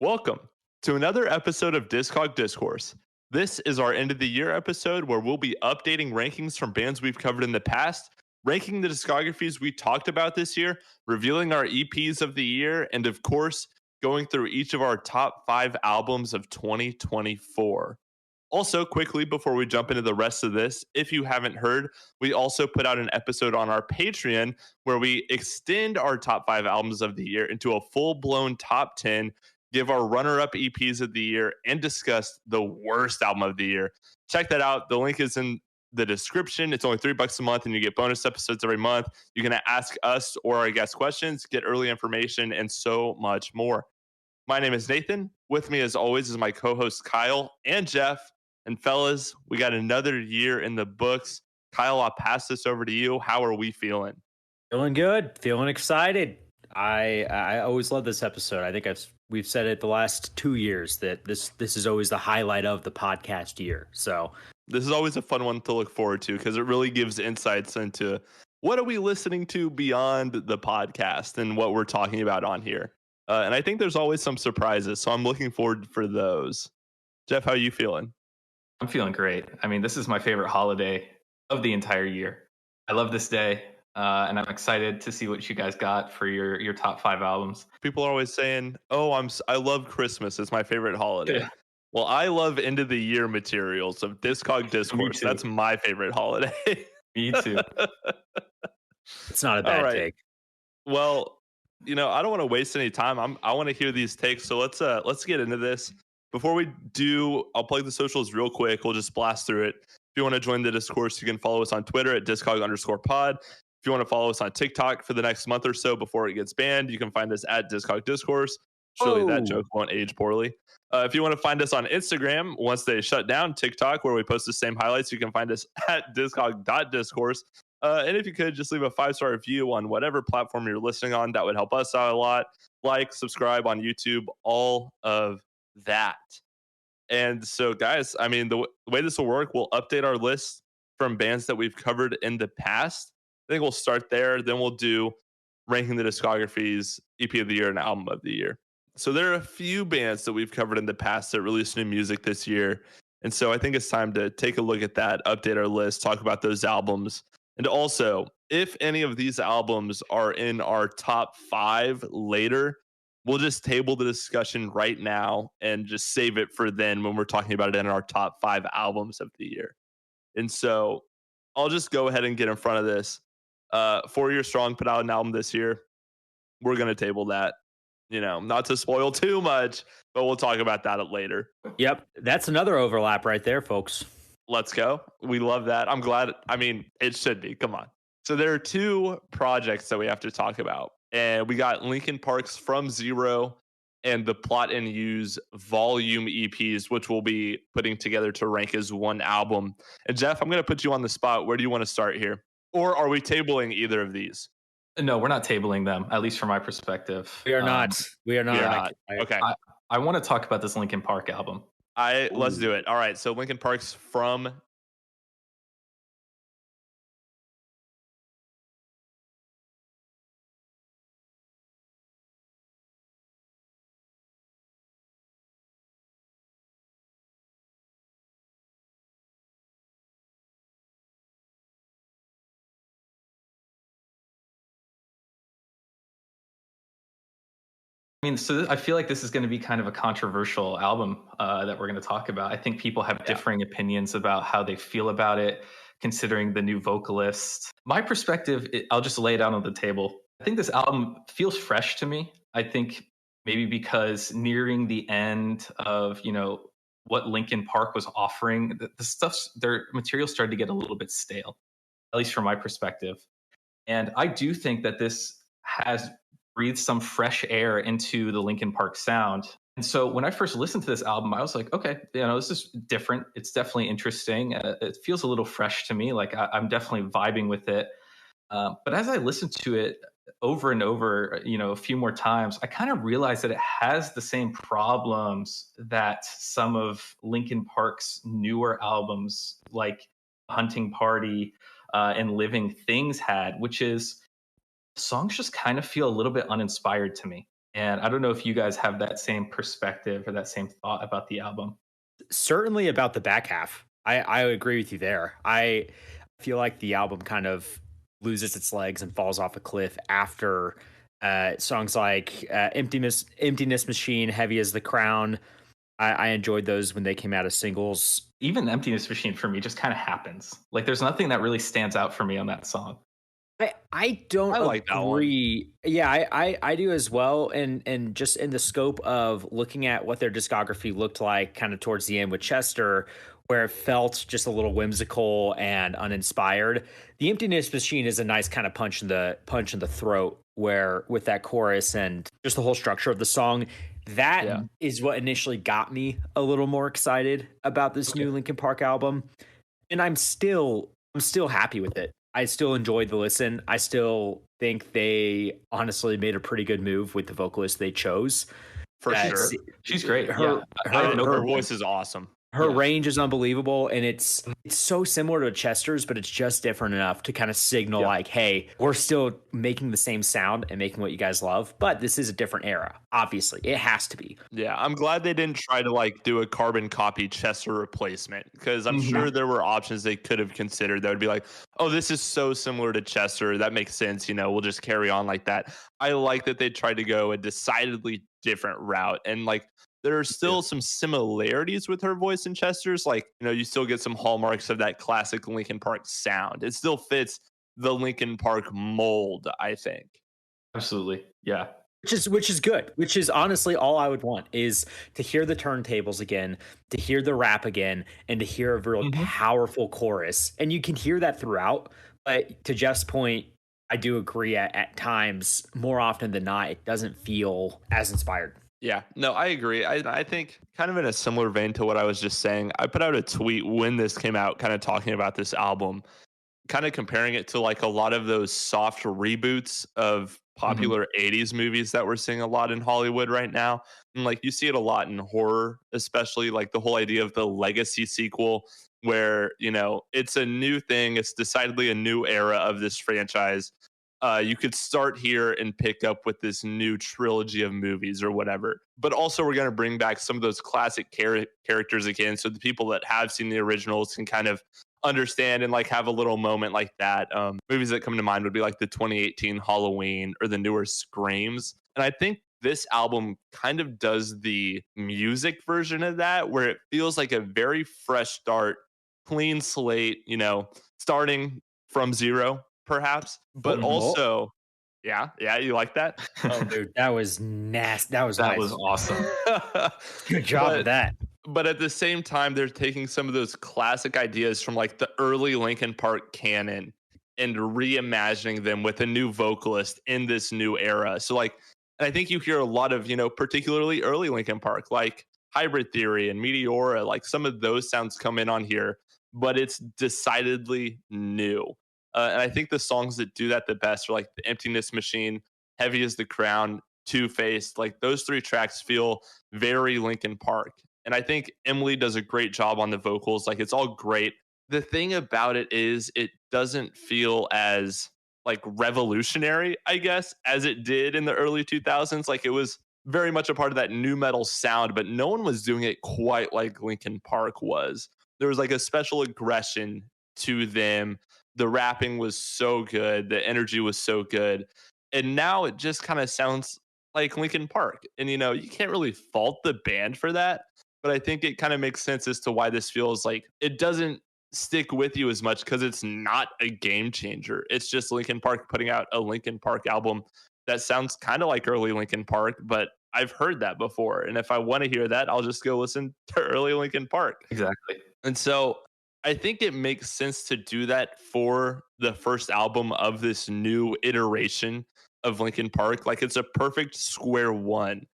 Welcome to another episode of Discourse. This is our end of the year episode where we'll be updating rankings from bands we've covered in the past, ranking the discographies we talked about this year, revealing our EPs of the year, and of course, going through each of our top 5 albums of 2024. Also, quickly before we jump into the rest of this, if you haven't heard, we also put out an episode on our Patreon where we extend our top 5 albums of the year into a full-blown top 10, give our runner-up EPs of the year, and discuss the worst album of the year. Check that out. The link is in the description. It's only $3 a month, and you get bonus episodes every month. You can ask us or our guest questions, get early information, and so much more. My name is Nathan. With me, as always, is my co-hosts Kyle and Jeff. And fellas, we got another year in the books. Kyle, I'll pass this over to you. How are we feeling? Feeling good. Feeling excited. I always love this episode. I think we've said it the last 2 years that this is always the highlight of the podcast year. So this is always a fun one to look forward to because it really gives insights into what are we listening to beyond the podcast and what we're talking about on here. And I think there's always some surprises. So I'm looking forward for those. Jeff, how are you feeling? I'm feeling great. I mean, this is my favorite holiday of the entire year. I love this day, and I'm excited to see what you guys got for your top 5 albums. People are always saying, "Oh, I love Christmas. It's my favorite holiday." Yeah. Well, I love end of the year materials of Discourse. That's my favorite holiday. Me too. It's not a bad take. Well, I don't want to waste any time. I want to hear these takes. So let's get into this. Before we do, I'll plug the socials real quick. We'll just blast through it. If you want to join the discourse, you can follow us on Twitter at Discog_pod. If you want to follow us on TikTok for the next month or so before it gets banned, you can find us at Discourse. Surely that joke won't age poorly. If you want to find us on Instagram, once they shut down TikTok, where we post the same highlights, you can find us at discog.discourse. And if you could just leave a 5-star review on whatever platform you're listening on, that would help us out a lot. Like, subscribe on YouTube, all of that. And so, guys, I mean, the way this will work, we'll update our list from bands that we've covered in the past. I think we'll start there. Then we'll do ranking the discographies, EP of the year, and album of the year. So there are a few bands that we've covered in the past that released new music this year. And so I think it's time to take a look at that, update our list, talk about those albums. And also, if any of these albums are in our top 5 later, we'll just table the discussion right now and just save it for then when we're talking about it in our top 5 albums of the year. And so I'll just go ahead and get in front of this. 4 Year Strong put out an album this year. We're going to table that, not to spoil too much, but we'll talk about that later. Yep. That's another overlap right there, folks. Let's go. We love that. I'm glad. I mean, it should be. Come on. So there are 2 projects that we have to talk about. And we got Linkin Park's From Zero and the Plot and Use volume EPs, which we'll be putting together to rank as one album. And Jeff, I'm going to put you on the spot. Where do you want to start here? Or are we tabling either of these? No, we're not tabling them, at least from my perspective. We are not. We are not. Okay. I want to talk about this Linkin Park album. Let's do it. All right. So Linkin Park's From I mean, so I feel like this is going to be kind of a controversial album that we're going to talk about. I think people have differing opinions about how they feel about it, considering the new vocalist. My perspective, I'll just lay it out on the table. I think this album feels fresh to me. I think maybe because nearing the end of, what Linkin Park was offering, their material started to get a little bit stale, at least from my perspective. And I do think that this has breathed some fresh air into the Linkin Park sound. And so when I first listened to this album, I was like, okay, this is different. It's definitely interesting. It feels a little fresh to me. Like I'm definitely vibing with it. But as I listened to it over and over, a few more times, I kind of realized that it has the same problems that some of Linkin Park's newer albums, like Hunting Party and Living Things had, which is songs just kind of feel a little bit uninspired to me. And I don't know if you guys have that same perspective or that same thought about the album. Certainly about the back half. I agree with you there. I feel like the album kind of loses its legs and falls off a cliff after songs like Emptiness Machine, Heavy as the Crown. I enjoyed those when they came out as singles. Even Emptiness Machine for me just kind of happens. Like there's nothing that really stands out for me on that song. I don't like that one. agree. Yeah, I do as well. And just in the scope of looking at what their discography looked like kind of towards the end with Chester, where it felt just a little whimsical and uninspired. The Emptiness Machine is a nice kind of punch in the throat, where with that chorus and just the whole structure of the song, that is what initially got me a little more excited about this new Linkin Park album. And I'm still happy with it. I still enjoyed the listen. I still think they honestly made a pretty good move with the vocalist they chose. For sure. She's great. Her voice is awesome. Her range is unbelievable, and it's so similar to Chester's, but it's just different enough to kind of signal like, hey, we're still making the same sound and making what you guys love, but this is a different era. Obviously, it has to be. Yeah, I'm glad they didn't try to like do a carbon copy Chester replacement, because I'm sure there were options they could have considered that would be like, oh, this is so similar to Chester. That makes sense. You know, we'll just carry on like that. I like that they tried to go a decidedly different route, and like, there are still some similarities with her voice and Chester's. Like, you know, you still get some hallmarks of that classic Linkin Park sound. It still fits the Linkin Park mold, I think. Absolutely. Yeah. Which is good. Which is honestly all I would want, is to hear the turntables again, to hear the rap again, and to hear a real powerful chorus. And you can hear that throughout. But to Jeff's point, I do agree at times, more often than not, it doesn't feel as inspired. Yeah, no, I agree. I think kind of in a similar vein to what I was just saying, I put out a tweet when this came out, kind of talking about this album, kind of comparing it to like a lot of those soft reboots of popular 80s movies that we're seeing a lot in Hollywood right now. And like you see it a lot in horror, especially like the whole idea of the legacy sequel, where, you know, it's a new thing. It's decidedly a new era of this franchise. You could start here and pick up with this new trilogy of movies or whatever. But also, we're going to bring back some of those classic characters again, so the people that have seen the originals can kind of understand and like have a little moment like that. Movies that come to mind would be like the 2018 Halloween or the newer Screams. And I think this album kind of does the music version of that, where it feels like a very fresh start, clean slate, you know, starting from zero, perhaps, but also, yeah, you like that? Oh, dude, that was nasty. That was awesome. Good job of that. But at the same time, they're taking some of those classic ideas from like the early Linkin Park canon and reimagining them with a new vocalist in this new era. So like, and I think you hear a lot of, you know, particularly early Linkin Park, like Hybrid Theory and Meteora, like some of those sounds come in on here, but it's decidedly new. And I think the songs that do that the best are like The Emptiness Machine, Heavy as the Crown, Two-Faced. Like those three tracks feel very Linkin Park. And I think Emily does a great job on the vocals. Like it's all great. The thing about it is it doesn't feel as like revolutionary, I guess, as it did in the early 2000s. Like it was very much a part of that new metal sound, but no one was doing it quite like Linkin Park was. There was like a special aggression to them. The rapping was so good. The energy was so good. And now it just kind of sounds like Linkin Park. And, you know, you can't really fault the band for that. But I think it kind of makes sense as to why this feels like it doesn't stick with you as much, because it's not a game changer. It's just Linkin Park putting out a Linkin Park album that sounds kind of like early Linkin Park, but I've heard that before. And if I want to hear that, I'll just go listen to early Linkin Park. Exactly. And so I think it makes sense to do that for the first album of this new iteration of Linkin Park. Like it's a perfect square one.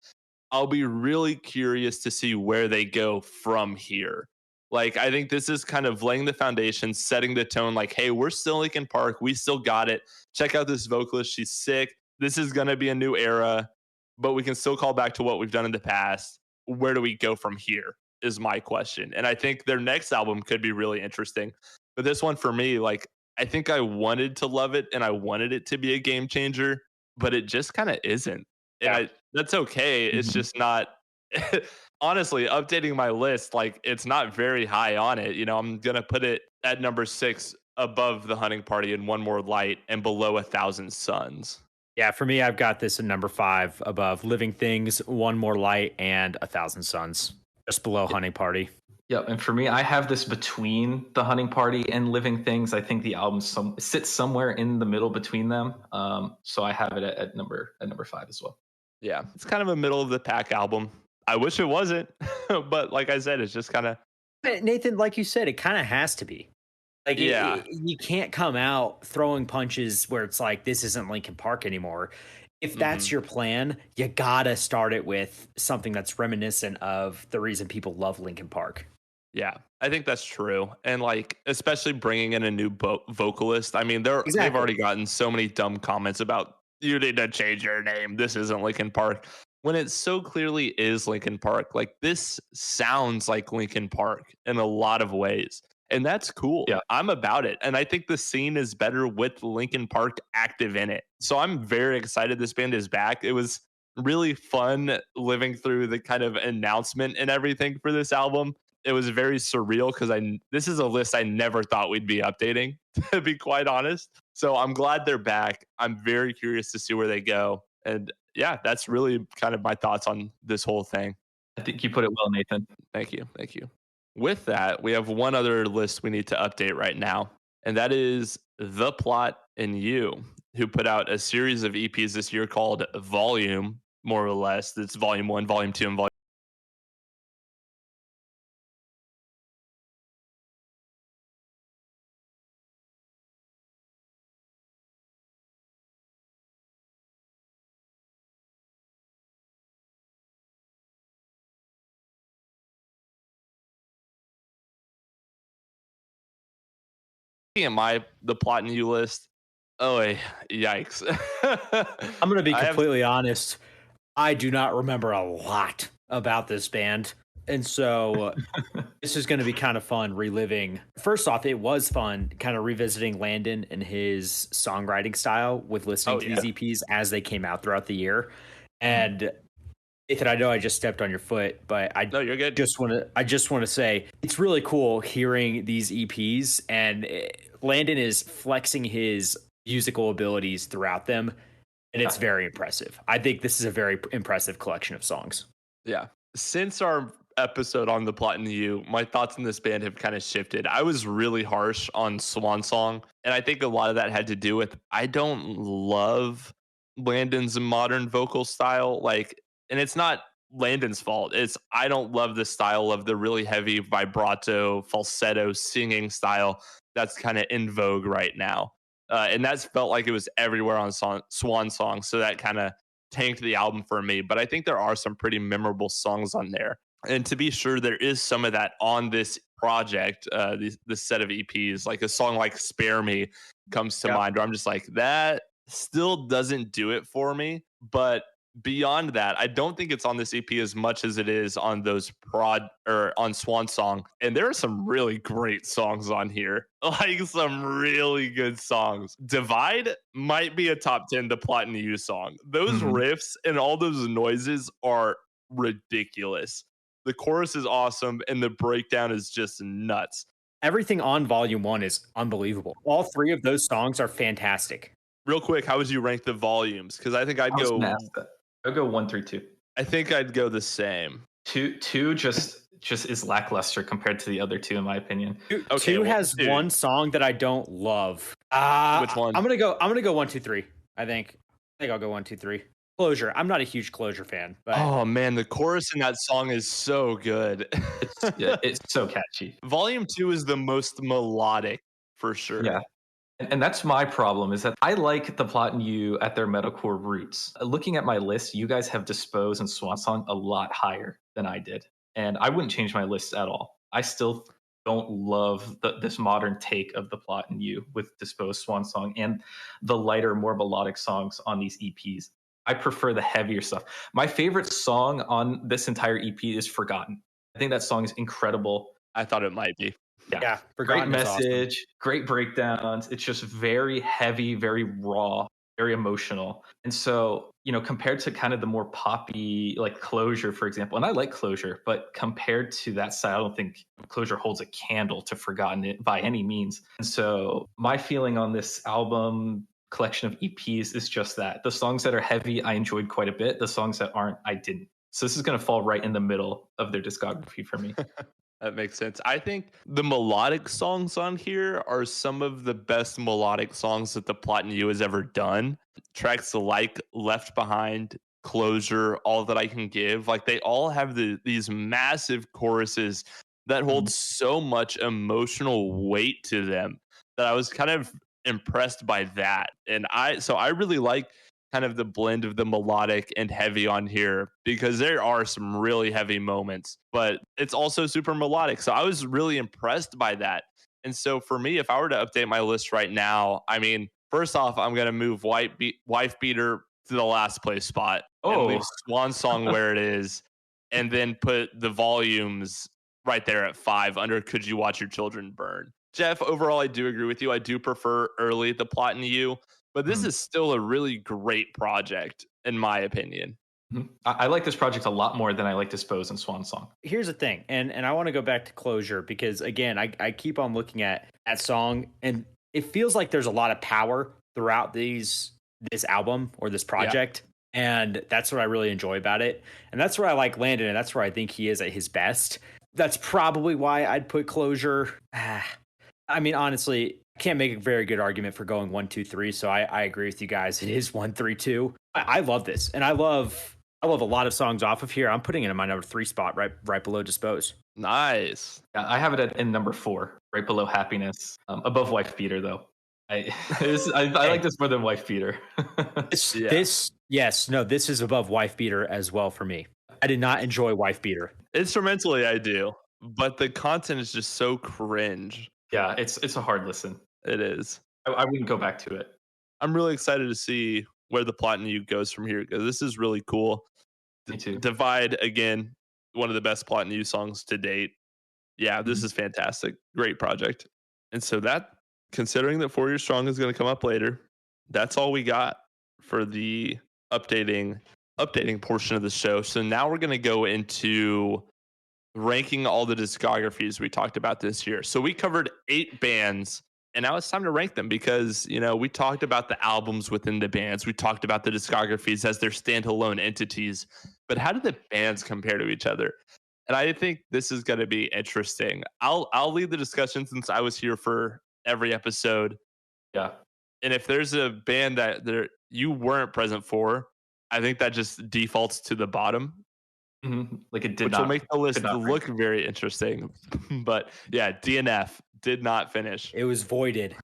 I'll be really curious to see where they go from here. Like, I think this is kind of laying the foundation, setting the tone like, hey, we're still Linkin Park. We still got it. Check out this vocalist. She's sick. This is going to be a new era, but we can still call back to what we've done in the past. Where do we go from here is my question. And I think their next album could be really interesting. But this one for me, like, I think I wanted to love it and I wanted it to be a game changer, but it just kind of isn't. And That's okay. It's just not. Honestly, updating my list, like it's not very high on it. I'm gonna put it at number 6 above the Hunting Party and One More Light and below 1,000 Suns. Yeah, for me, I've got this in number 5 above Living Things, One More Light, and 1,000 Suns, just below Hunting Party. Yep, and for me, I have this between the Hunting Party and Living Things. I think the album sits somewhere in the middle between them. So I have it at number 5 as well. Yeah, it's kind of a middle of the pack album. I wish it wasn't, but like I said, it's just kind of. Nathan, like you said, it kind of has to be. Like, you can't come out throwing punches where it's like, this isn't Linkin Park anymore. If that's your plan, you gotta start it with something that's reminiscent of the reason people love Linkin Park. Yeah, I think that's true. And like, especially bringing in a new vocalist. I mean, they've already gotten so many dumb comments about, you need to change your name. This isn't Linkin Park. When it so clearly is Linkin Park. Like, this sounds like Linkin Park in a lot of ways. And that's cool. Yeah. I'm about it. And I think the scene is better with Linkin Park active in it. So I'm very excited this band is back. It was really fun living through the kind of announcement and everything for this album. It was very surreal because this is a list I never thought we'd be updating, to be quite honest. So I'm glad they're back. I'm very curious to see where they go. And yeah, that's really kind of my thoughts on this whole thing. I think you put it well, Nathan. Thank you. With that, we have one other list we need to update right now, and that is The Plot and You, who put out a series of EPs this year called Volume, more or less. It's Volume 1, Volume 2, and Volume. The Plot and You list. Oh, yikes. I'm going to be completely honest. I do not remember a lot about this band. And so this is going to be kind of fun reliving. First off, it was fun kind of revisiting Landon and his songwriting style with listening to these EPs as they came out throughout the year. And Ethan, I know I just stepped on your foot, but no, you're good. I just want to say it's really cool hearing these EPs, and Landon is flexing his musical abilities throughout them, and it's very impressive. I think this is a very impressive collection of songs. Yeah. Since our episode on The Plot and You, my thoughts on this band have kind of shifted. I was really harsh on Swan Song, and I think a lot of that had to do with I don't love Landon's modern vocal style. And it's not Landon's fault. It's I don't love the style of the really heavy vibrato, falsetto singing style that's kind of in vogue right now. And that's felt like it was everywhere on Swan Song. So that kind of tanked the album for me. But I think there are some pretty memorable songs on there. And to be sure, there is some of that on this project, this set of EPs. Like a song like Spare Me comes to mind, where I'm just like, that still doesn't do it for me. But beyond that, I don't think it's on this EP as much as it is on those on Swan Song. And there are some really great songs on here, like some really good songs. Divide might be a top 10 The Plot and You song. Those riffs and all those noises are ridiculous. The chorus is awesome, and the breakdown is just nuts. Everything on Volume 1 is unbelievable. All 3 of those songs are fantastic. Real quick, how would you rank the volumes? Because I think I'd go 1 through 2. I think I'd go the same. Two just is lackluster compared to the other 2, in my opinion. Two has one song that I don't love. Which one? I'm gonna go 1, 2, 3. I think I'll go 1, 2, 3. Closure. I'm not a huge Closure fan, but oh man, the chorus in that song is so good. It's so catchy. Volume 2 is the most melodic for sure. Yeah. And that's my problem, is that I like The Plot and You at their metalcore roots. Looking at my list, you guys have Dispose and Swan Song a lot higher than I did. And I wouldn't change my list at all. I still don't love this modern take of The Plot and You with Dispose, Swan Song, and the lighter, more melodic songs on these EPs. I prefer the heavier stuff. My favorite song on this entire EP is Forgotten. I think that song is incredible. I thought it might be. Yeah, great message, awesome. Great breakdowns. It's just very heavy, very raw. very emotional. And so, compared to kind of the more poppy, like Closure, for example, and I like Closure, but compared to that side, I don't think Closure holds a candle to Forgotten It by any means. And so my feeling on this album collection of EPs is just that the songs that are heavy, I enjoyed quite a bit. The songs that aren't, I didn't. So this is going to fall right in the middle of their discography for me. That makes sense. I think the melodic songs on here are some of the best melodic songs that the Plot in You has ever done. Tracks like Left Behind, Closure, All That I Can Give, like they all have these massive choruses that hold so much emotional weight to them that I was kind of impressed by that. And I really like kind of the blend of the melodic and heavy on here because there are some really heavy moments, but it's also super melodic. So I was really impressed by that. And so for me, if I were to update my list right now, I mean, first off, I'm going to move Wife Beater to the last place spot and leave Swan Song where it is, and then put the volumes right there at 5 under Could You Watch Your Children Burn. Jeff, overall, I do agree with you. I do prefer early The Plot in You. But this is still a really great project, in my opinion. I like this project a lot more than I like Dispose and Swan Song. Here's the thing, and I want to go back to Closure because, again, I keep on looking at that song, and it feels like there's a lot of power throughout this album or this project, and that's what I really enjoy about it. And that's where I like Landon, and that's where I think he is at his best. That's probably why I'd put Closure. I mean, honestly, I can't make a very good argument for going 1, 2, 3. So I agree with you guys. It is 1, 3, 2. I love this, and I love a lot of songs off of here. I'm putting it in my number 3 spot, right below Dispose. Nice. Yeah, I have it in number 4, right below Happiness, above Wife Beater though. I like this more than Wife Beater. This is above Wife Beater as well for me. I did not enjoy Wife Beater. Instrumentally, I do, but the content is just so cringe. Yeah, it's a hard listen. It is. I wouldn't go back to it. I'm really excited to see where the Plot in You goes from here because this is really cool. Me too. Divide, again, one of the best Plot in You songs to date. Yeah, this is fantastic. Great project. And so that, considering that 4 Years Strong is going to come up later, that's all we got for the updating portion of the show. So now we're going to go into ranking all the discographies we talked about this year. So we covered 8 bands, and now it's time to rank them because, we talked about the albums within the bands. We talked about the discographies as their standalone entities, but how do the bands compare to each other? And I think this is going to be interesting. I'll lead the discussion since I was here for every episode. Yeah. And if there's a band that you weren't present for, I think that just defaults to the bottom. Like it did which not, will make the list look rank. very interesting. But yeah, DNF did not finish. It was voided.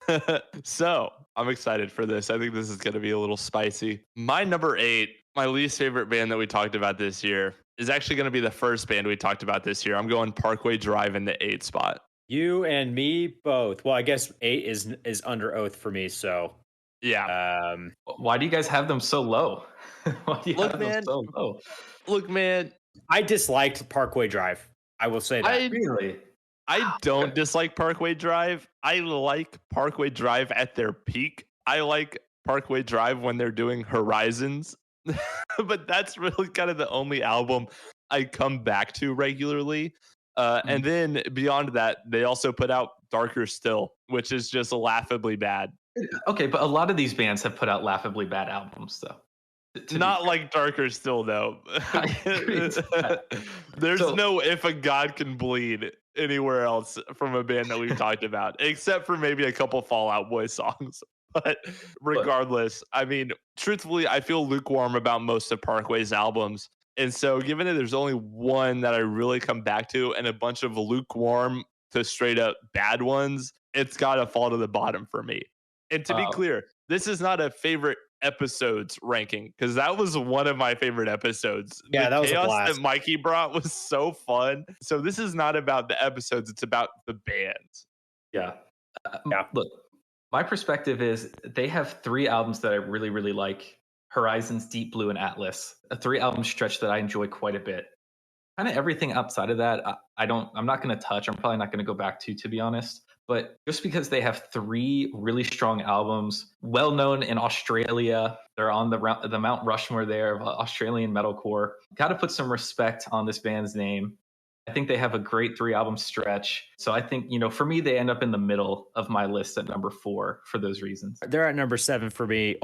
So I'm excited for this. I think this is going to be a little spicy. My number 8, my least favorite band that we talked about this year, is actually going to be the first band we talked about this year. I'm going Parkway Drive in the 8 spot. You and me both. Well, I guess 8 is under oath for me. So yeah. Why do you guys have them so low? Why do you have them so low? Look, man, I disliked Parkway Drive. I will say that. Really? I don't dislike Parkway Drive. I like Parkway Drive at their peak. I like Parkway Drive when they're doing Horizons. But that's really kind of the only album I come back to regularly. And then beyond that, they also put out Darker Still, which is just laughably bad. Okay, but a lot of these bands have put out laughably bad albums, though. Not like Darker Still, though. There's no If a God Can Bleed anywhere else from a band that we've talked about, except for maybe a couple Fall Out Boy songs. But regardless, I mean, truthfully, I feel lukewarm about most of Parkway's albums. And so given that there's only one that I really come back to and a bunch of lukewarm to straight up bad ones, it's got to fall to the bottom for me. And to be clear, this is not a favorite episodes ranking because that was one of my favorite episodes. Yeah, that was chaos a blast that Mikey brought was so fun. So this is not about the episodes, it's about the bands. Yeah. Look, my perspective is they have 3 albums that I really, really like. Horizons, Deep Blue, and Atlas. A 3-album stretch that I enjoy quite a bit. Kind of everything outside of that, I'm not going to touch. I'm probably not going to go back to be honest. But just because they have 3 really strong albums, well known in Australia, they're on the Mount Rushmore there of Australian metalcore. Got to put some respect on this band's name. I think they have a great 3-album stretch. So I think, for me, they end up in the middle of my list at number 4 for those reasons. They're at number 7 for me,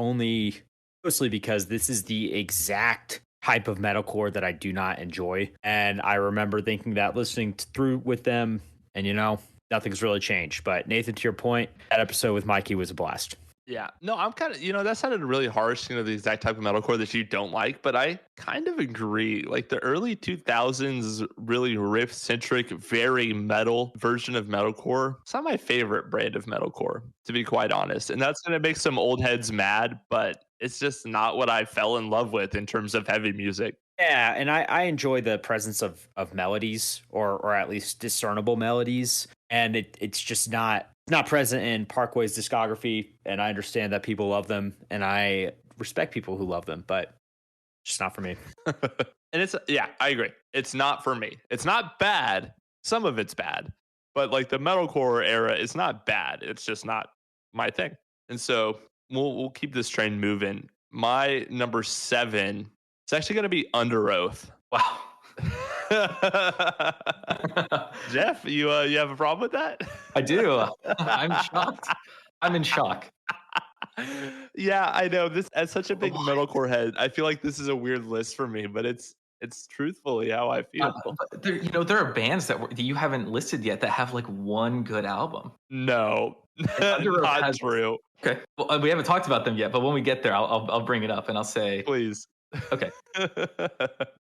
mostly because this is the exact type of metalcore that I do not enjoy. And I remember thinking that listening through with them, and nothing's really changed. But Nathan, to your point, that episode with Mikey was a blast. Yeah, no, I'm kind of, that sounded really harsh, the exact type of metalcore that you don't like, but I kind of agree. Like the early 2000s, really riff centric, very metal version of metalcore. It's not my favorite brand of metalcore, to be quite honest. And that's going to make some old heads mad, but it's just not what I fell in love with in terms of heavy music. Yeah, and I enjoy the presence of melodies or at least discernible melodies. And it's just not present in Parkway's discography. And I understand that people love them and I respect people who love them, but just not for me. And I agree. It's not for me. It's not bad. Some of it's bad, but like the metalcore era is not bad. It's just not my thing. And so we'll keep this train moving. My number 7, it's actually going to be Under Oath. Wow. Jeff, you have a problem with that? I do. I'm shocked. I'm in shock. Yeah, I know. This as such a big metalcore head, I feel like this is a weird list for me, but it's truthfully how I feel. But there are bands that you haven't listed yet that have like one good album. No, not true. Okay, well, we haven't talked about them yet, but when we get there, I'll bring it up and I'll say, please. Okay.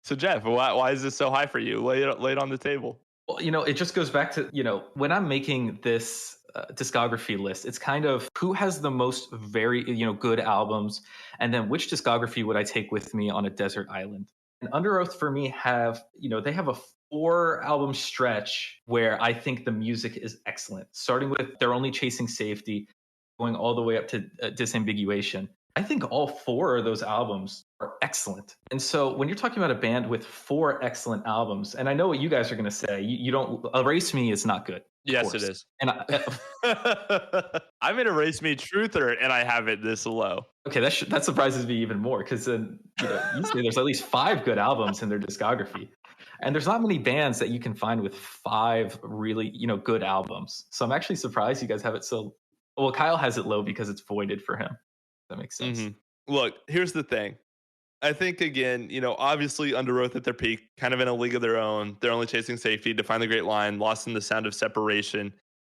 So Jeff, why is this so high for you? Lay it on the table. Well, it just goes back to, when I'm making this discography list, it's kind of who has the most very, good albums, and then which discography would I take with me on a desert island? And Under Oath for me they have a 4-album stretch where I think the music is excellent, starting with They're Only Chasing Safety, going all the way up to Disambiguation. I think all 4 of those albums are excellent. And so when you're talking about a band with 4 excellent albums, and I know what you guys are going to say, you don't, Erase Me is not good. Yes, it is. And I'm an Erase Me truther, and I have it this low. Okay, that surprises me even more, because then you say there's at least 5 good albums in their discography. And there's not many bands that you can find with 5 really, good albums. So I'm actually surprised you guys have it so... Well, Kyle has it low because it's voided for him. That makes sense. Mm-hmm. Look, here's the thing. I think, again, obviously Under Oath at their peak, kind of in a league of their own. They're Only Chasing Safety, Define the Great Line, Lost in the Sound of Separation.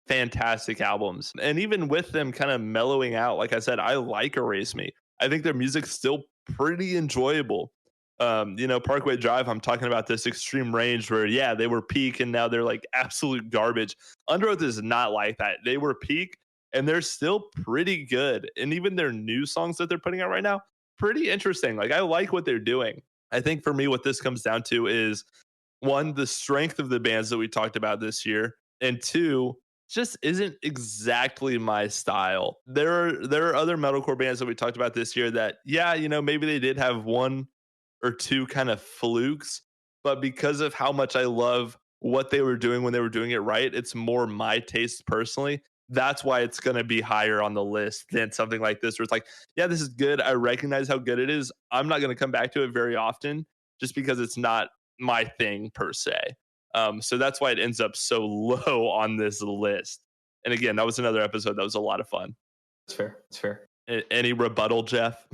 Fantastic albums. And even with them kind of mellowing out, like I said, I like Erase Me. I think their music's still pretty enjoyable. Parkway Drive, I'm talking about this extreme range where, they were peak and now they're like absolute garbage. Under Oath is not like that. They were peak and they're still pretty good. And even their new songs that they're putting out right now, pretty interesting. Like, I like what they're doing. I think for me, what this comes down to is, 1, the strength of the bands that we talked about this year, and 2, just isn't exactly my style. There are other metalcore bands that we talked about this year that, maybe they did have 1 or 2 kind of flukes, but because of how much I love what they were doing when they were doing it right, it's more my taste personally. That's why it's going to be higher on the list than something like this, where it's like, this is good. I recognize how good it is. I'm not going to come back to it very often just because it's not my thing per se. So that's why it ends up so low on this list. And again, that was another episode that was a lot of fun. It's fair. Any rebuttal, Jeff?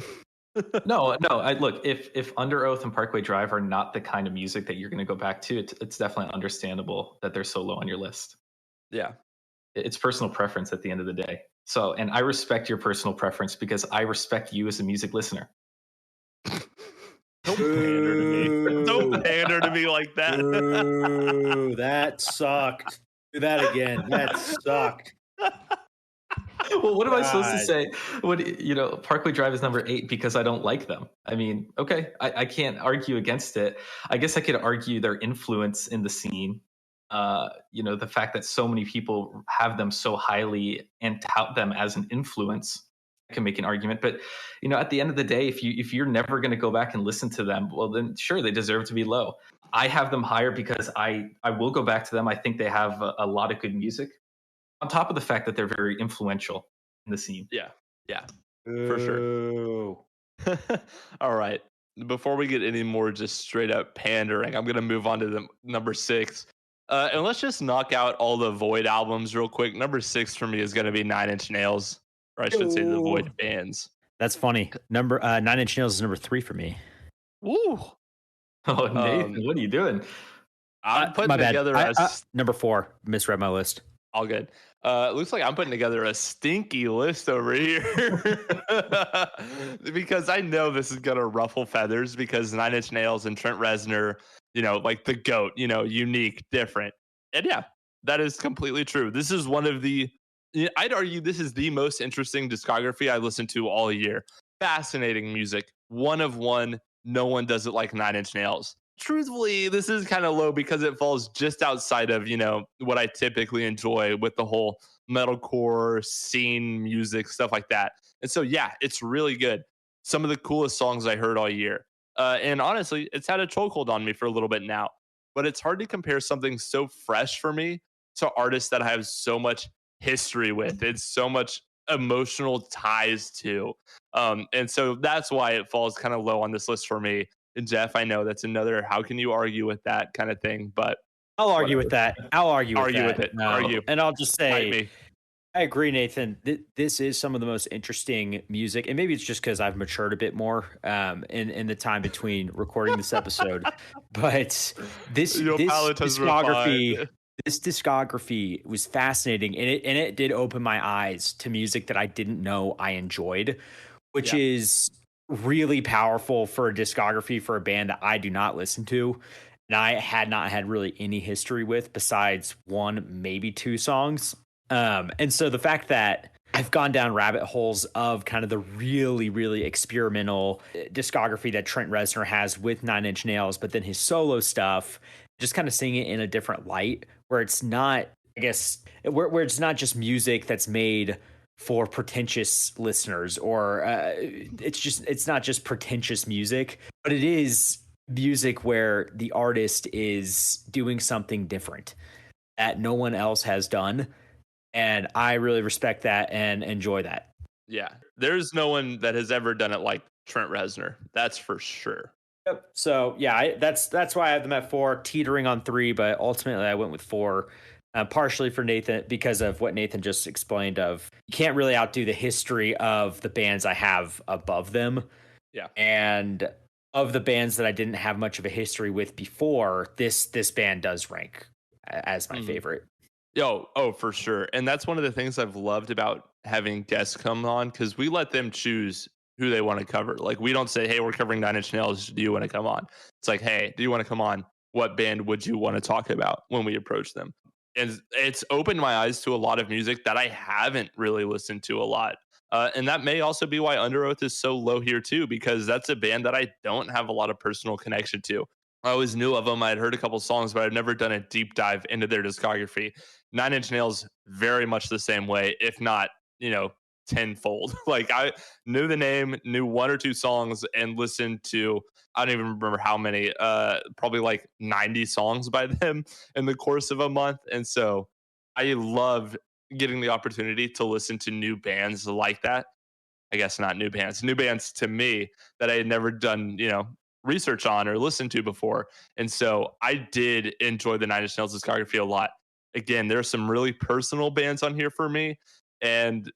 No. Look, if Under Oath and Parkway Drive are not the kind of music that you're going to go back to, it's definitely understandable that they're so low on your list. Yeah. It's personal preference at the end of the day. So, and I respect your personal preference because I respect you as a music listener. Don't pander to me. Don't pander to me like that. Ooh, that sucked. Do that again. That sucked. Well, what am I supposed to say? Parkway Drive is number 8 because I don't like them. I mean, okay, I can't argue against it. I guess I could argue their influence in the scene. The fact that so many people have them so highly and tout them as an influence, I can make an argument. But, at the end of the day, if you're never going to go back and listen to them, well, then sure, they deserve to be low. I have them higher because I will go back to them. I think they have a lot of good music. On top of the fact that they're very influential in the scene. Yeah, yeah, for sure. Ooh. All right. Before we get any more just straight up pandering, I'm gonna move on to the number 6. And let's just knock out all the Void albums real quick. Number 6 for me is gonna be Nine Inch Nails, or I should say the Void bands. That's funny. Number 9 Inch Nails is number 3 for me. Woo! Oh, Nathan, what are you doing? I'm putting my bad. together number 4. Misread my list. all good. Looks like I'm putting together a stinky list over here because I know this is gonna ruffle feathers because Nine Inch Nails and Trent Reznor, like the GOAT, unique, different, and yeah, that is completely true. This is one of the, I'd argue, this is the most interesting discography I listened to all year. Fascinating music, one of one. No one does it like Nine Inch Nails. Truthfully, this is kind of low because it falls just outside of, what I typically enjoy with the whole metalcore scene music, stuff like that. And so, yeah, it's really good. Some of the coolest songs I heard all year. And honestly, it's had a chokehold on me for a little bit now. But it's hard to compare something so fresh for me to artists that I have so much history with. It's so much emotional ties to. And so that's why it falls kind of low on this list for me. And Jeff, I know that's another how can you argue with that kind of thing, but I'll argue with that. I'll argue with it. No. Argue. And I'll just say, me. I agree, Nathan. This is some of the most interesting music, and maybe it's just because I've matured a bit more in the time between recording this episode. But this discography was fascinating, and it did open my eyes to music that I didn't know I enjoyed, which is really powerful for a discography for a band that I do not listen to, and I had not had really any history with besides one, maybe 2 songs. And so the fact that I've gone down rabbit holes of kind of the really, really experimental discography that Trent Reznor has with Nine Inch Nails, but then his solo stuff, just kind of seeing it in a different light where it's not, I guess, where it's not just music that's made for pretentious listeners, or it's not just pretentious music, but it is music where the artist is doing something different that no one else has done. And I really respect that and enjoy that. Yeah, there's no one that has ever done it like Trent Reznor. That's for sure. Yep. So yeah, that's why I have them at 4, teetering on 3, but ultimately I went with 4. Partially for Nathan because of what Nathan just explained of you can't really outdo the history of the bands I have above them. Yeah. And of the bands that I didn't have much of a history with before, this band does rank as my favorite. Oh, for sure. And that's one of the things I've loved about having guests come on, because we let them choose who they want to cover. Like, we don't say, hey, we're covering Nine Inch Nails. Do you want to come on? It's like, hey, do you want to come on? What band would you want to talk about when we approach them? And it's opened my eyes to a lot of music that I haven't really listened to a lot. And that may also be why Under Oath is so low here too, because that's a band that I don't have a lot of personal connection to. I always knew of them. I'd heard a couple songs, but I've never done a deep dive into their discography. Nine Inch Nails, very much the same way, if not, tenfold. Like, I knew the name, knew 1 or 2 songs, and listened to, I don't even remember how many, probably like 90 songs by them in the course of a month. And so I love getting the opportunity to listen to new bands like that. I guess not new bands to me that I had never done, research on or listened to before. And so I did enjoy the Nine Inch Nails discography a lot. Again, there are some really personal bands on here for me, and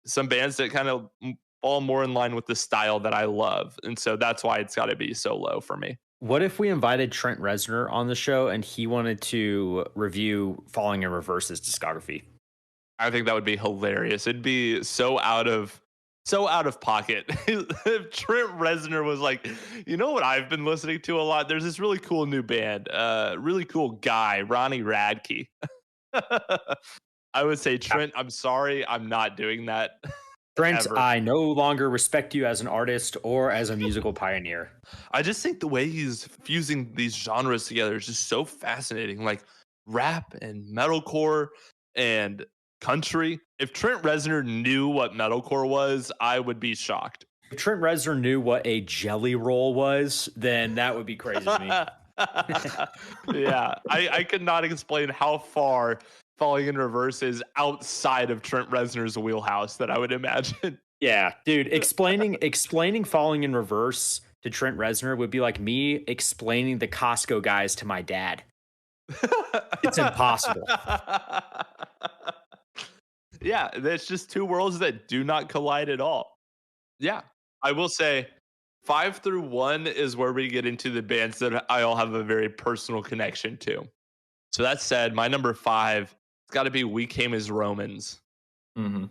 some bands that kind of fall more in line with the style that I love. And so that's why it's got to be so low for me. What if we invited Trent Reznor on the show and he wanted to review Falling in Reverse's discography? I think that would be hilarious. It'd be so out of pocket. If Trent Reznor was like, you know what I've been listening to a lot? There's this really cool new band, really cool guy, Ronnie Radke. I would say, Trent, I'm sorry, I'm not doing that. Trent, ever. I no longer respect you as an artist or as a musical pioneer. I just think the way he's fusing these genres together is just so fascinating. Like rap and metalcore and country. If Trent Reznor knew what metalcore was, I would be shocked. If Trent Reznor knew what a jelly roll was, then that would be crazy to me. Yeah, I could not explain how far Falling in Reverse is outside of Trent Reznor's wheelhouse that I would imagine. Yeah, dude, explaining Falling in Reverse to Trent Reznor would be like me explaining the Costco guys to my dad. It's impossible. Yeah, it's just two worlds that do not collide at all. Yeah, I will say 5 through 1 is where we get into the bands that I all have a very personal connection to. So that said, my number 5, it's got to be We Came as Romans. Mm-hmm.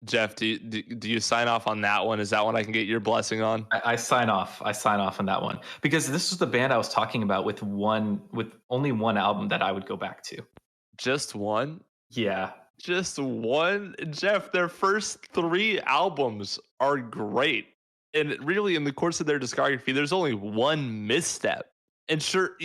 Jeff, do you sign off on that one? Is that one I can get your blessing on? I sign off. I sign off on that one because this was the band I was talking about with only one album that I would go back to. Just one? Yeah. Just one? Jeff, their first 3 albums are great. And really, in the course of their discography, there's only one misstep. And sure,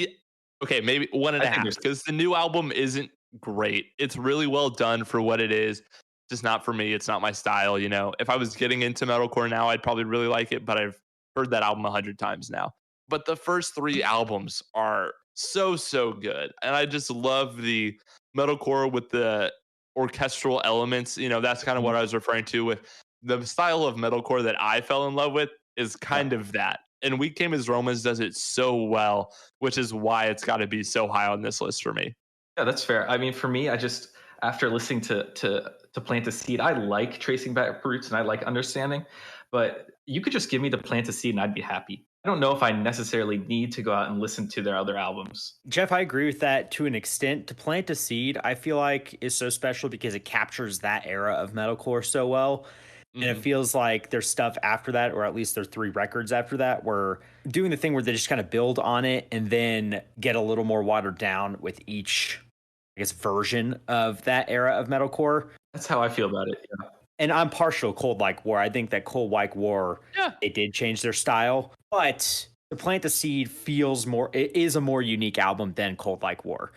okay, maybe 1.5, because the new album isn't great. It's really well done for what it is. Just not for me. It's not my style. You know, if I was getting into metalcore now, I'd probably really like it, but I've heard that album 100 times now. But the first 3 albums are so good. And I just love the metalcore with the orchestral elements. You know, that's kind of what I was referring to with the style of metalcore that I fell in love with is kind of that. And We Came as Romans does it so well, which is why it's got to be so high on this list for me. Yeah, that's fair. I mean, for me, I just, after listening to Plant a Seed, I like Tracing Back Roots and I like Understanding, but you could just give me to Plant a Seed and I'd be happy. I don't know if I necessarily need to go out and listen to their other albums. Jeff, I agree with that to an extent. To Plant a Seed, I feel like is so special because it captures that era of metalcore so well. And it feels like there's stuff after that, or at least there's 3 records after that, where doing the thing where they just kind of build on it and then get a little more watered down with each, I guess, version of that era of metalcore. That's how I feel about it. Yeah. And I'm partial to Cold Like War. I think that Cold Like War, they did change their style, but To Plant the Seed it is a more unique album than Cold Like War.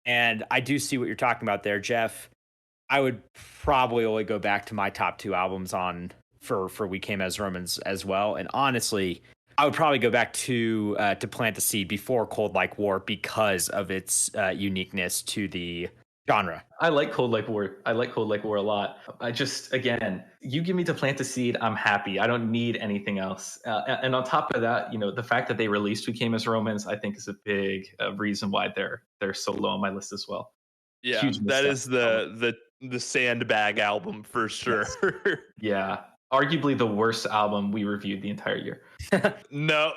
And I do see what you're talking about there, Jeff. I would probably only go back to my top 2 albums for We Came as Romans as well. And honestly, I would probably go back to Plant the Seed before Cold Like War because of its uniqueness to the genre. I like Cold Like War. I like Cold Like War a lot. I just, again, you give me to Plant a Seed, I'm happy. I don't need anything else. And on top of that, you know, the fact that they released We Came as Romans, I think is a big reason why they're so low on my list as well. Yeah, that is the sandbag album for sure. Yes. Yeah. Arguably the worst album we reviewed the entire year. No.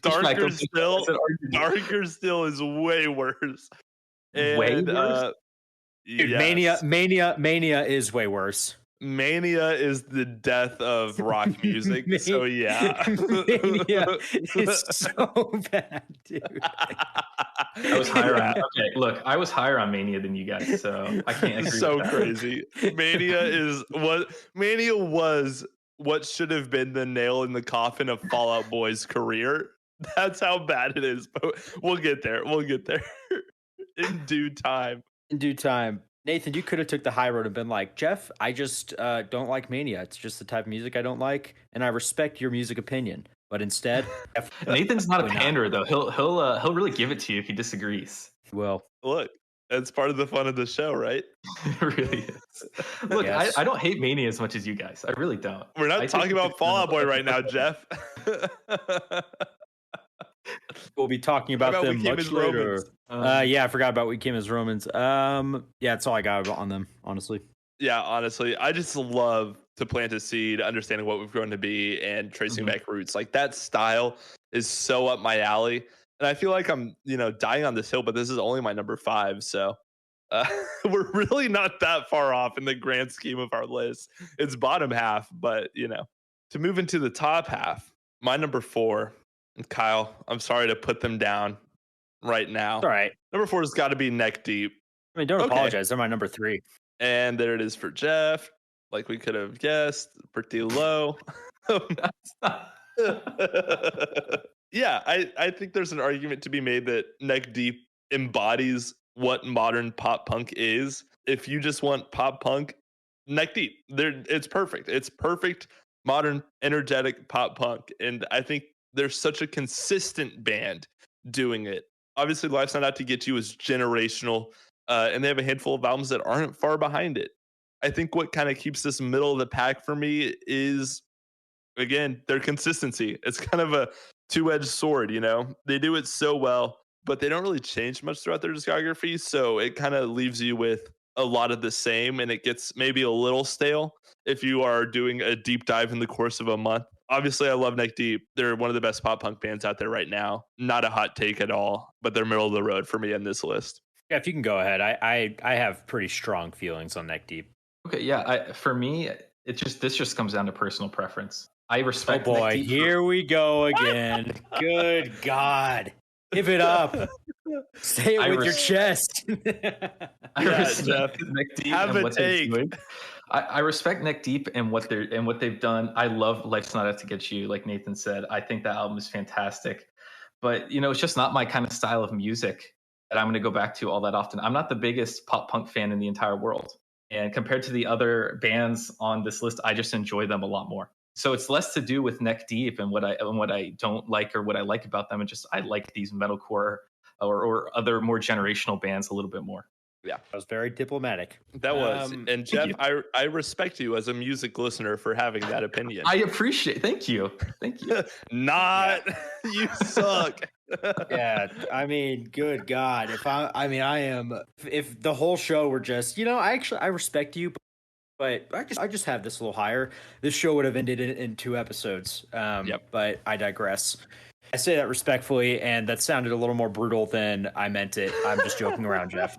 Darker Still is way worse. And, way worse? Dude, yes. Mania is way worse. Mania is the death of rock music. So yeah. Mania is so bad, dude. I was higher on I was higher on Mania than you guys, so I can't agree so with that. crazy. Mania was what should have been the nail in the coffin of Fall Out Boy's career. That's how bad it is, but we'll get there. In due time. Nathan, you could have took the high road and been like, Jeff, I just don't like Mania. It's just the type of music I don't like, and I respect your music opinion. But instead, Nathan's not a panderer, though. He'll really give it to you if he disagrees. Well, look, that's part of the fun of the show, right? It really is. Look, yes. I don't hate Mania as much as you guys. I really don't. We're not talking about Fall Out Boy right now, Jeff. We'll be talking about them much later. I forgot about We Came as Romans. That's all I got on them, honestly. Yeah, honestly, I just love To Plant a Seed, understanding what we've grown to be, and Tracing Back Roots. Like, that style is so up my alley. And I feel like I'm, dying on this hill, but this is only my number 5. So we're really not that far off in the grand scheme of our list. It's bottom half, but, to move into the top half, my number 4, Kyle, I'm sorry to put them down right now. All right. Number 4 has got to be Neck Deep. I mean, don't apologize. They're my number 3. And there it is for Jeff. Like we could have guessed, pretty low. Yeah, I think there's an argument to be made that Neck Deep embodies what modern pop punk is. If you just want pop punk, Neck Deep, it's perfect. It's perfect modern energetic pop punk. And I think there's such a consistent band doing it Obviously, Life's Not Out to Get You is generational, and they have a handful of albums that aren't far behind it. I think what kind of keeps this middle of the pack for me is, again, their consistency. It's kind of a two-edged sword, you know? They do it so well, but they don't really change much throughout their discography, so it kind of leaves you with a lot of the same, and it gets maybe a little stale if you are doing a deep dive in the course of a month. Obviously, I love Neck Deep. They're one of the best pop punk bands out there right now. Not a hot take at all, but they're middle of the road for me in this list. Yeah, if you can go ahead. I have pretty strong feelings on Neck Deep. Okay, yeah. For me, this just comes down to personal preference. I respect. Oh boy, here we go again. Good God, give it up. Say it with your chest. I respect Neck Deep and what they're doing. I respect Neck Deep and what they've done. I love Life's Not Out to Get You, like Nathan said. I think that album is fantastic, but it's just not my kind of style of music that I'm going to go back to all that often. I'm not the biggest pop punk fan in the entire world, and compared to the other bands on this list, I just enjoy them a lot more. So it's less to do with Neck Deep and what I don't like or what I like about them, and just I like these metalcore or other more generational bands a little bit more. Yeah, that was very diplomatic. That was. And Jeff, I respect you as a music listener for having that opinion. I appreciate. Thank you. You suck. Yeah, I mean, good God, if the whole show were just, I respect you, but I just have this a little higher. This show would have ended in 2 episodes. But I digress. I say that respectfully, and that sounded a little more brutal than I meant it. I'm just joking around, Jeff.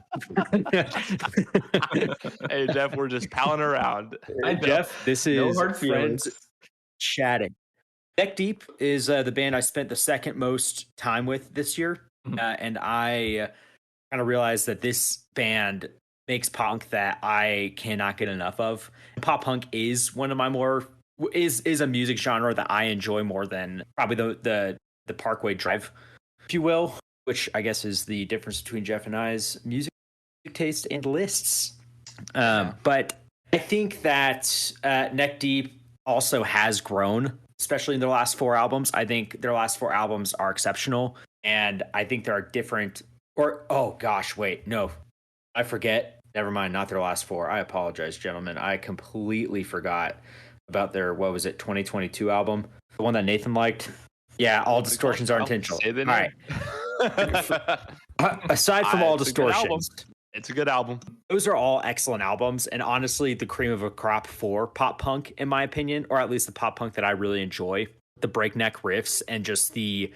Hey, Jeff, we're just palling around. Hi, Jeff. This is friends chatting. Neck Deep is the band I spent the second most time with this year, and I kind of realized that this band makes punk that I cannot get enough of. Pop punk is one of my is a music genre that I enjoy more than probably the Parkway Drive, if you will, which I guess is the difference between Jeff and I's music taste and lists. But I think that Neck Deep also has grown, especially in their last 4 albums. I think their last 4 albums are exceptional, and I think there are different. I forget. Never mind, not their last 4. I apologize, gentlemen. I completely forgot about their 2022 album, the one that Nathan liked. Yeah, all distortions are intentional. All right. Aside from all distortions, it's a good album. Those are all excellent albums, and honestly, the cream of a crop for pop punk, in my opinion, or at least the pop punk that I really enjoy. The breakneck riffs and just the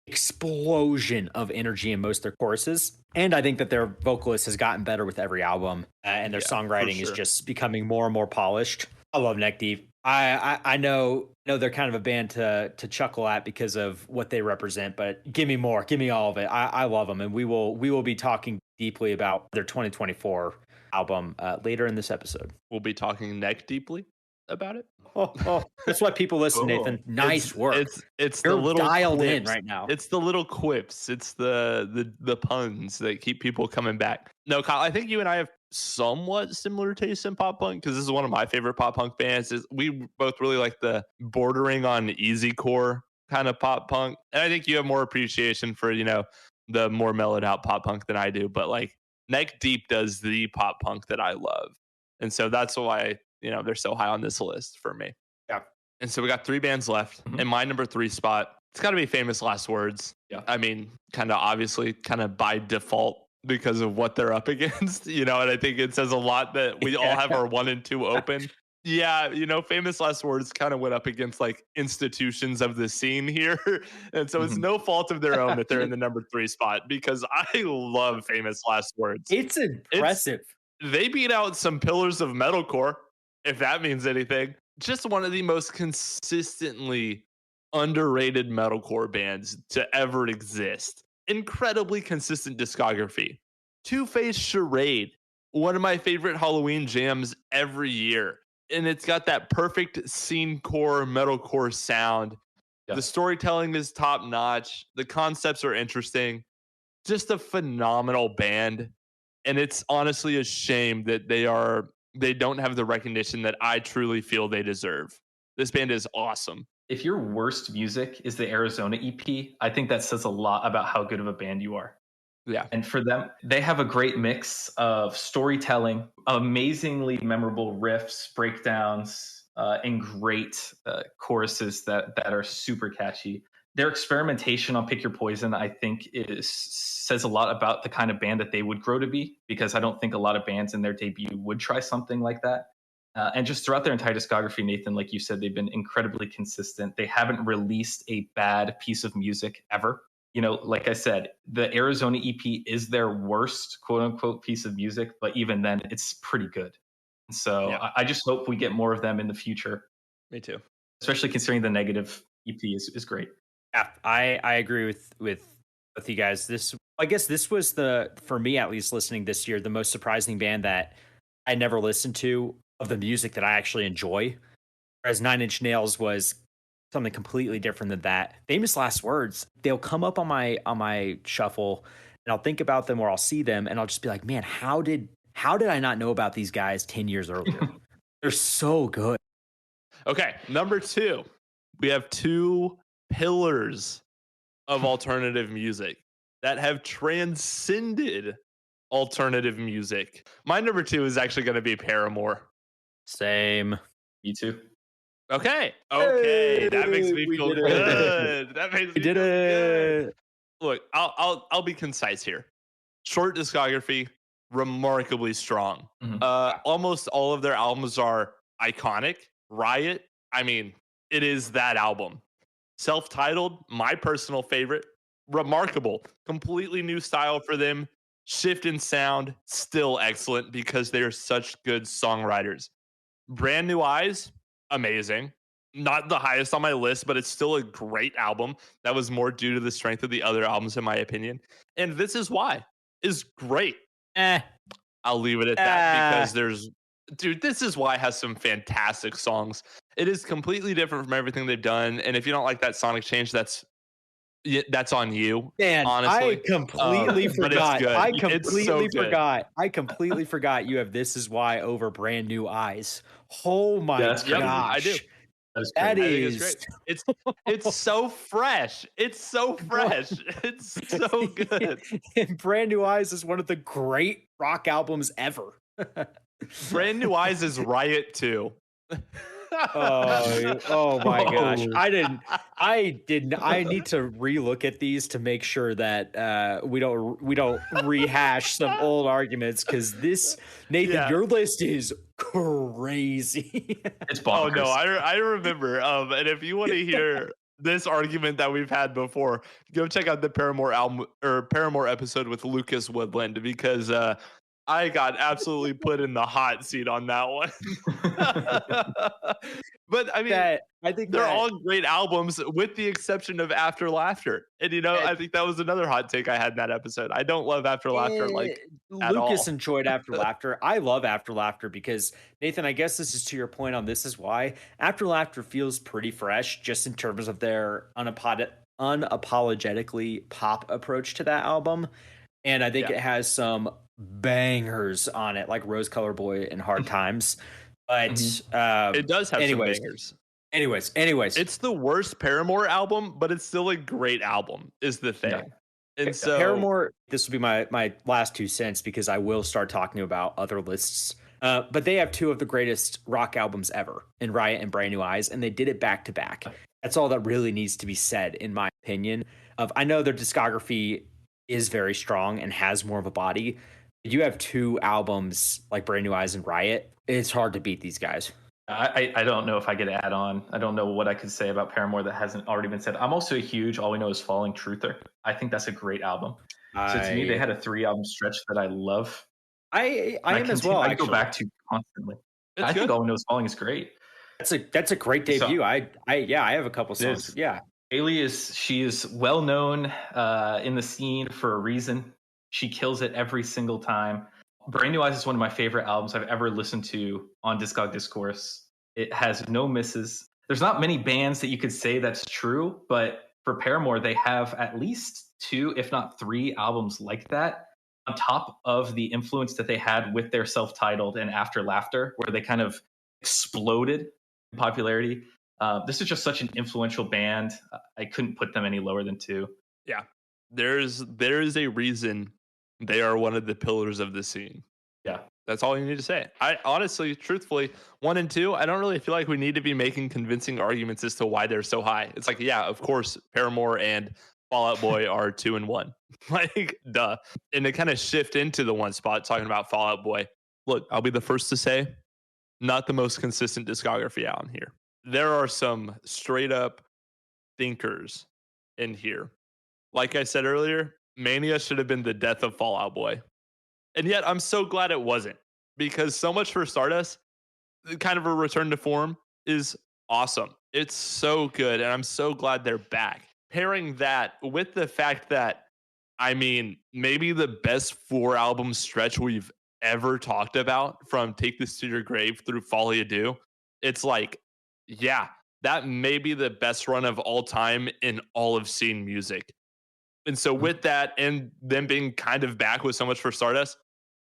explosion of energy in most of their choruses. And I think that their vocalist has gotten better with every album, and their songwriting is just becoming more and more polished. I love Neck Deep. I know they're kind of a band to chuckle at because of what they represent, but give me more, give me all of it. I love them, and we will be talking deeply about their 2024 album later in this episode. We'll be talking neck deeply about it. Oh, that's why people listen, Nathan. Nice work. It's You're the little dialed quips. in right now. It's the little quips. It's the puns that keep people coming back. No, Kyle, I think you and I have somewhat similar taste in pop punk, because this is one of my favorite pop punk bands. We both really like the bordering on easy core kind of pop punk, and I think you have more appreciation for the more mellowed out pop punk than I do. But like Neck Deep does the pop punk that I love, and so that's why they're so high on this list for me. Yeah. And so we got 3 bands left. In my number 3 spot, it's got to be Famous Last Words. Yeah. I mean, kind of obviously, kind of by default, because of what they're up against, and I think it says a lot that we all have our 1 and 2 open. Yeah, Famous Last Words kind of went up against like institutions of the scene here. And so it's no fault of their own that they're in the number 3 spot, because I love Famous Last Words. It's impressive. They beat out some pillars of metalcore, if that means anything. Just one of the most consistently underrated metalcore bands to ever exist. Incredibly consistent discography. Two-Face Charade, one of my favorite Halloween jams every year. And it's got that perfect scene core, metalcore sound. Yeah. The storytelling is top-notch. The concepts are interesting. Just a phenomenal band. And it's honestly a shame that they don't have the recognition that I truly feel they deserve. This band is awesome. if your worst music is the Arizona EP, I think that says a lot about how good of a band you are. Yeah. And for them, they have a great mix of storytelling, amazingly memorable riffs, breakdowns, and great choruses that are super catchy. Their experimentation on Pick Your Poison, I think, says a lot about the kind of band that they would grow to be, because I don't think a lot of bands in their debut would try something like that. And just throughout their entire discography, Nathan, like you said, they've been incredibly consistent. They haven't released a bad piece of music ever. You know, like I said, the Arizona EP is their worst quote unquote piece of music, but even then it's pretty good. So Yeah. I just hope we get more of them in the future. Me too. Especially considering the negative EP is great. Yeah, I agree with you guys. I guess this was for me at least listening this year, the most surprising band that I never listened to of the music that I actually enjoy. Whereas 9 Inch Nails was something completely different than that. Famous Last Words, they'll come up on my shuffle and I'll think about them or I'll see them and I'll just be like, man, how did I not know about these guys 10 years earlier? They're so good. Okay, number 2. We have 2 pillars of alternative music that have transcended alternative music. My number 2 is actually going to be Paramore. Same. Me too. Okay. Hey, that makes me feel good. That makes me feel good. Look, I'll be concise here. Short discography, remarkably strong. Mhm. Almost all of their albums are iconic. Riot, I mean, it is that album. Self-titled, my personal favorite. Remarkable. Completely new style for them. Shift in sound, still excellent because they are such good songwriters. Brand New Eyes, amazing. Not the highest on my list, but it's still a great album. That was more due to the strength of the other albums, in my opinion. And This Is Why is great. I'll leave it at that because This Is Why has some fantastic songs. It is completely different from everything they've done. And if you don't like that sonic change, that's on you. Man, honestly. I completely forgot. I completely forgot you have This Is Why over Brand New Eyes. Oh my gosh. I do. That is great. It's so fresh. It's so fresh. It's so good. And Brand New Eyes is one of the great rock albums ever. Brand New Eyes is Riot too. Oh my gosh. I need to relook at these to make sure that we don't rehash some old arguments, because Nathan, your list is crazy. It's bonkers. Oh no, I remember. And if you want to hear this argument that we've had before, go check out the Paramore album or Paramore episode with Lucas Woodland, because I got absolutely put in the hot seat on that one. But I mean, I think they're all great albums with the exception of After Laughter. And I think that was another hot take I had in that episode. I don't love After Laughter at Lucas all. enjoyed After Laughter. I love After Laughter because, Nathan, I guess this is to your point on This Is Why. After Laughter feels pretty fresh just in terms of their unapologetically pop approach to that album. And I think it has some bangers on it, like Rose Color Boy and Hard Times. But it does have some bangers. Anyways, it's the worst Paramore album, but it's still a great album, is the thing. Yeah. And so Paramore, this will be my last 2 cents, because I will start talking about other lists. But they have 2 of the greatest rock albums ever, in Riot and Brand New Eyes, and they did it back to back. That's all that really needs to be said, in my opinion. I know their discography is very strong and has more of a body. You have 2 albums like Brand New Eyes and Riot. It's hard to beat these guys. I don't know if I could add on. I don't know what I could say about Paramore that hasn't already been said. I'm also a huge All We Know Is Falling truther. I think that's a great album. So to me, they had a 3-album stretch that I love. I am as well. I go back to constantly. I think All We Know Is Falling is great. That's a great debut. I have a couple songs. Yeah. Haley she is well known in the scene for a reason. She kills it every single time. Brand New Eyes is one of my favorite albums I've ever listened to on Discourse. It has no misses. There's not many bands that you could say that's true, but for Paramore, they have at least 2, if not 3 albums like that, on top of the influence that they had with their self-titled and After Laughter, where they kind of exploded in popularity. This is just such an influential band. I couldn't put them any lower than 2. Yeah, there is a reason they are one of the pillars of the scene. Yeah. That's all you need to say. I honestly, truthfully, 1 and 2, I don't really feel like we need to be making convincing arguments as to why they're so high. It's like, yeah, of course, Paramore and Fall Out Boy are 2 and 1. Like, duh. And to kind of shift into the 1 spot, talking about Fall Out Boy, look, I'll be the first to say, not the most consistent discography out in here. There are some straight up thinkers in here. Like I said earlier, Mania should have been the death of Fall Out Boy. And yet I'm so glad it wasn't, because So Much for Stardust, kind of a return to form, is awesome. It's so good. And I'm so glad they're back. Pairing that with the fact that, I mean, maybe the best 4-album stretch we've ever talked about, from Take This to Your Grave through Folly Ado, it's like, yeah, that may be the best run of all time in all of scene music. And so with that, and them being kind of back with So Much for Stardust,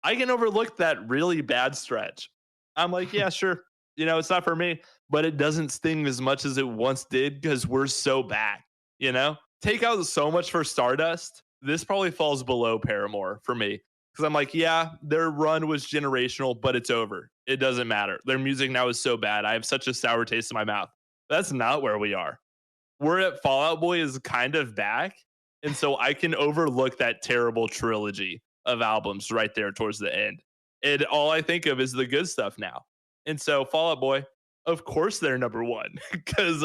I can overlook that really bad stretch. I'm like, yeah, sure. It's not for me, but it doesn't sting as much as it once did because we're so back, Take out So Much for Stardust, this probably falls below Paramore for me. Because I'm like, yeah, their run was generational, but it's over. It doesn't matter. Their music now is so bad. I have such a sour taste in my mouth. That's not where we are. We're at Fall Out Boy is kind of back. And so I can overlook that terrible trilogy of albums right there towards the end. And all I think of is the good stuff now. And so Fall Out Boy, of course they're number 1, because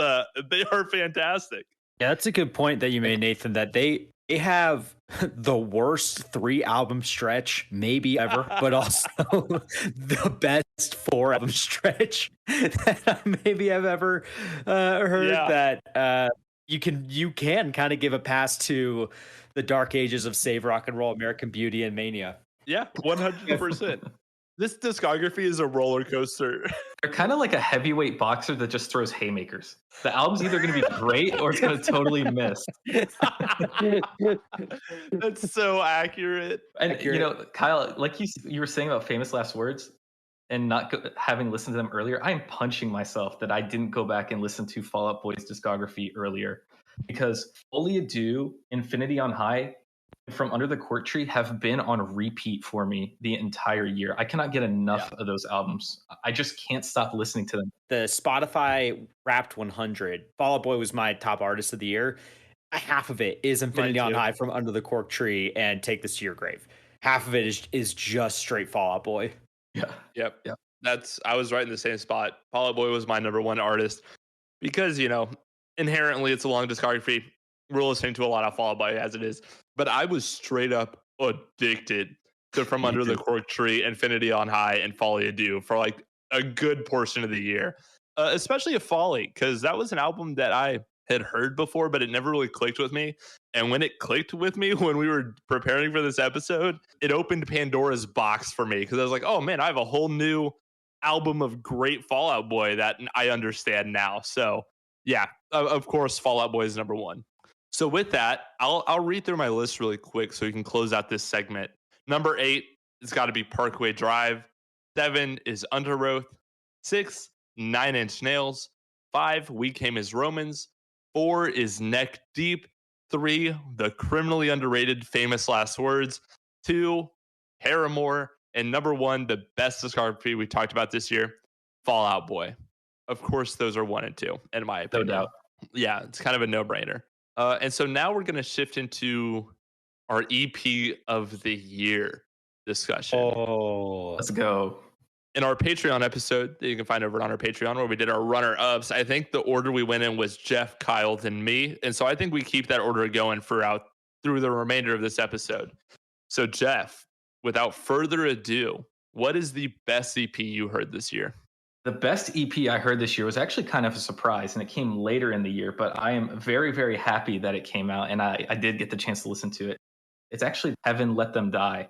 they are fantastic. Yeah, that's a good point that you made, Nathan, that they have the worst 3-album stretch maybe ever, but also the best 4-album stretch that maybe I've ever heard. Yeah. That you can kind of give a pass to the dark ages of Save Rock and Roll, American Beauty, and Mania. Yeah, 100%. This discography is a roller coaster. They're kind of like a heavyweight boxer that just throws haymakers. The album's either going to be great or it's going to totally miss. That's so accurate. And Kyle, like you were saying about Famous Last Words and not having listened to them earlier, I'm punching myself that I didn't go back and listen to Fall Out Boy's discography earlier, because Folly Ado, Infinity on High, From Under the Cork Tree have been on repeat for me the entire year. I cannot get enough of those albums. I just can't stop listening to them. The Spotify Wrapped 100, Fall Out Boy was my top artist of the year. Half of it is Infinity on High, From Under the Cork Tree, and Take This to Your Grave. Half of it is just straight Fall Out Boy. Yeah. Yep. I was right in the same spot. Fall Out Boy was my number 1 artist because, inherently it's a long discography. We're listening to a lot of Fall Out Boy as it is. But I was straight up addicted to From Under the Cork Tree, Infinity on High, and Folly Ado for like a good portion of the year, especially a Folly, because that was an album that I had heard before, but it never really clicked with me. And when it clicked with me, when we were preparing for this episode, it opened Pandora's box for me, because I was like, oh man, I have a whole new album of great Fall Out Boy that I understand now. So yeah, of course, Fall Out Boy is number 1. So with that, I'll read through my list really quick so we can close out this segment. Number 8, it's got to be Parkway Drive. 7 is Under Oath. 6, 9 Inch Nails. 5, We Came as Romans. 4 is Neck Deep. 3, the criminally underrated Famous Last Words. 2, Paramore. And number 1, the best discography we talked about this year, Fall Out Boy. Of course, those are 1 and 2, in my opinion. No doubt. Yeah, it's kind of a no-brainer. And so now we're going to shift into our EP of the year discussion. Oh, let's go. In our Patreon episode that you can find over on our Patreon, where we did our runner-ups, I think the order we went in was Jeff, Kyle, then me. And so I think we keep that order going through the remainder of this episode. So Jeff, without further ado, what is the best EP you heard this year? The best EP I heard this year was actually kind of a surprise, and it came later in the year, but I am very, very happy that it came out, and I did get the chance to listen to it. It's actually Heaven Let Them Die.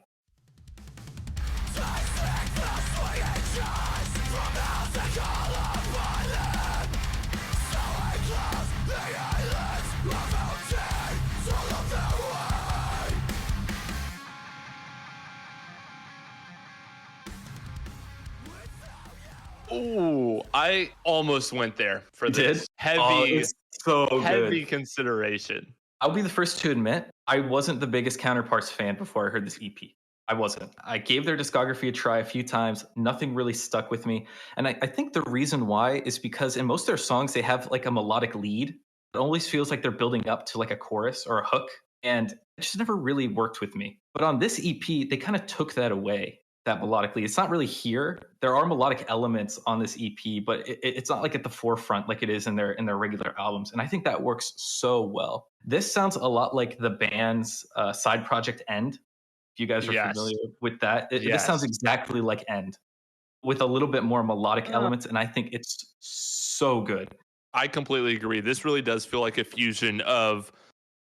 Ooh, I almost went there for You this. did? Heavy, Oh, it's so heavy good. consideration. I'll be the first to admit I wasn't the biggest Counterparts fan before I heard this EP. I wasn't. I gave their discography a try a few times. Nothing really stuck with me. And I think the reason why is because in most of their songs, they have like a melodic lead. It always feels like they're building up to like a chorus or a hook. And it just never really worked with me. But on this EP, they kind of took that away, that melodic lead. It's not really here. There are melodic elements on this EP, but it's not like at the forefront like it is in their regular albums. And I think that works so well. This sounds a lot like the band's side project End. If you guys are familiar with that, this sounds exactly like End with a little bit more melodic elements. And I think it's so good. I completely agree. This really does feel like a fusion of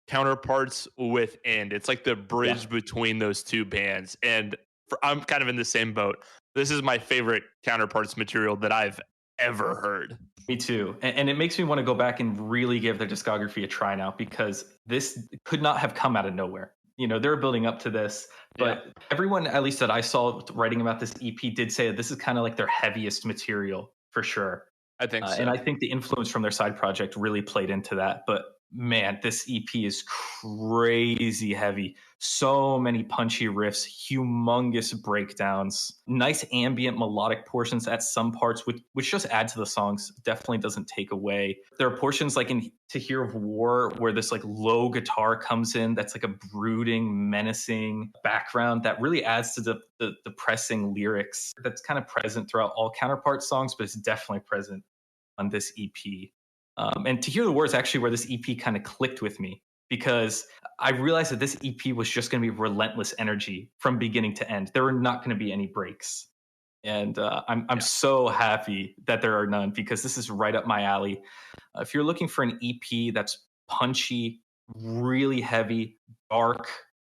Counterparts with End. It's like the bridge between those two bands. And I'm kind of in the same boat. This is my favorite Counterparts material that I've ever heard. Me too. And it makes me want to go back and really give their discography a try now, because this could not have come out of nowhere. You know, they're building up to this, but everyone, at least that I saw writing about this EP, did say that this is kind of like their heaviest material for sure. I think so. And I think the influence from their side project really played into that. But man, this EP is crazy heavy. So many punchy riffs, humongous breakdowns, nice ambient melodic portions at some parts, which just add to the songs. Definitely doesn't take away. There are portions like in To Hear of War where this like low guitar comes in that's like a brooding, menacing background that really adds to the depressing lyrics that's kind of present throughout all Counterpart songs, but it's definitely present on this EP. And To Hear the War is actually where this EP kind of clicked with me, because I realized that this EP was just going to be relentless energy from beginning to end. There were not going to be any breaks. And I'm so happy that there are none, because this is right up my alley. If you're looking for an EP that's punchy, really heavy, dark,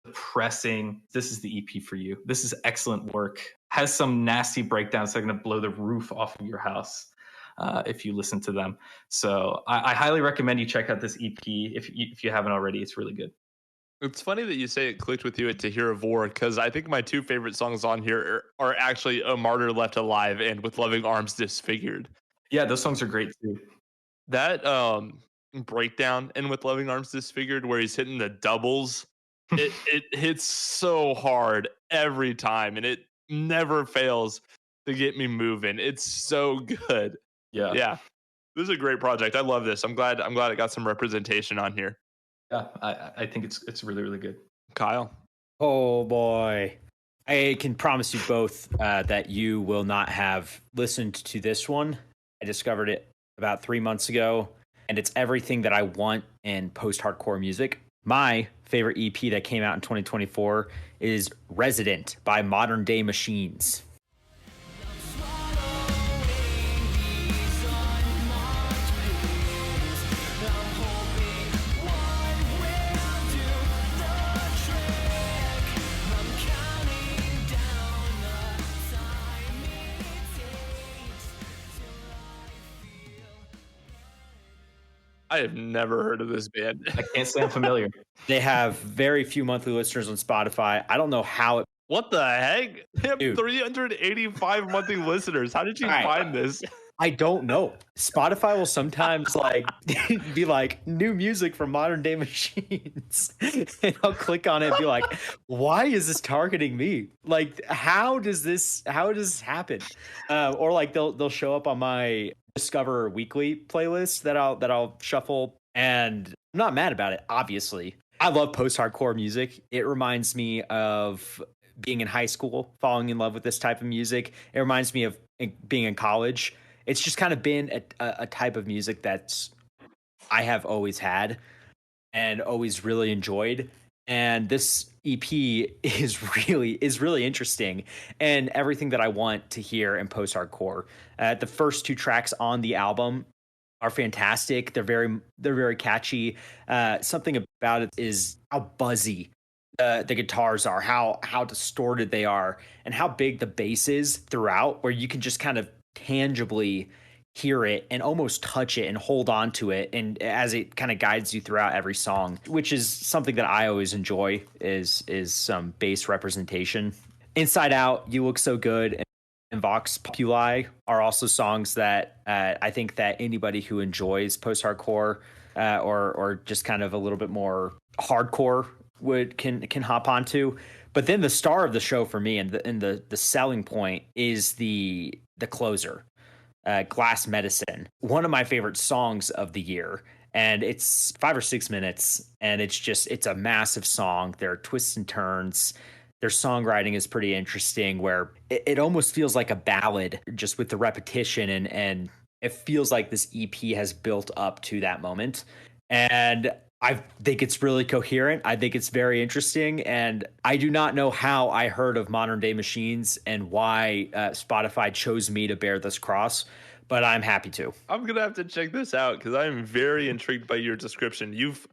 depressing, this is the EP for you. This is excellent work. Has some nasty breakdowns that are going to blow the roof off of your house. If you listen to them. So I highly recommend you check out this EP if you haven't already. It's really good. It's funny that you say it clicked with you at To Hear of War, because I think my two favorite songs on here are actually A Martyr Left Alive and With Loving Arms Disfigured. Yeah, those songs are great too. That breakdown in With Loving Arms Disfigured, where he's hitting the doubles, it hits so hard every time, and it never fails to get me moving. It's so good. Yeah. This is a great project. I love this. I'm glad it got some representation on here. Yeah, I think it's really, really good. Kyle. Oh boy. I can promise you both that you will not have listened to this one. I discovered it about 3 months ago, and it's everything that I want in post-hardcore music. My favorite EP that came out in 2024 is Resident by Modern Day Machines. I have never heard of this band. I can't say I'm familiar. They have very few monthly listeners on Spotify. I don't know how it. What the heck? They have Dude. 385 monthly listeners. How did you find this? I don't know. Spotify will sometimes like be like new music from Modern Day Machines, and I'll click on it and be like, why is this targeting me? Like, how does this happen? Or like they'll show up on my Discover Weekly playlist that I'll shuffle, and I'm not mad about it. Obviously, I love post-hardcore music. It reminds me of being in high school, falling in love with this type of music. It reminds me of being in college. It's just kind of been a type of music that's I have always had and always really enjoyed. And this EP is really interesting and everything that I want to hear in post-hardcore. The first two tracks on the album are fantastic. They're very catchy. Something about it is how buzzy the guitars are, how distorted they are, and how big the bass is throughout, where you can just kind of tangibly hear it and almost touch it and hold on to it, and as it kind of guides you throughout every song, which is something that I always enjoy is some bass representation. Inside Out, You Look So Good, and Vox Populi are also songs that I think that anybody who enjoys post-hardcore or just kind of a little bit more hardcore can hop onto. But then the star of the show for me and the selling point is the closer, Glass Medicine, one of my favorite songs of the year. And it's 5 or 6 minutes, and it's a massive song. There are twists and turns. Their songwriting is pretty interesting, where it almost feels like a ballad, just with the repetition, and it feels like this EP has built up to that moment. And I think it's really coherent. I think it's very interesting, and I do not know how I heard of Modern Day Machines and why Spotify chose me to bear this cross, but I'm happy to. I'm gonna have to check this out because I'm very intrigued by your description. You've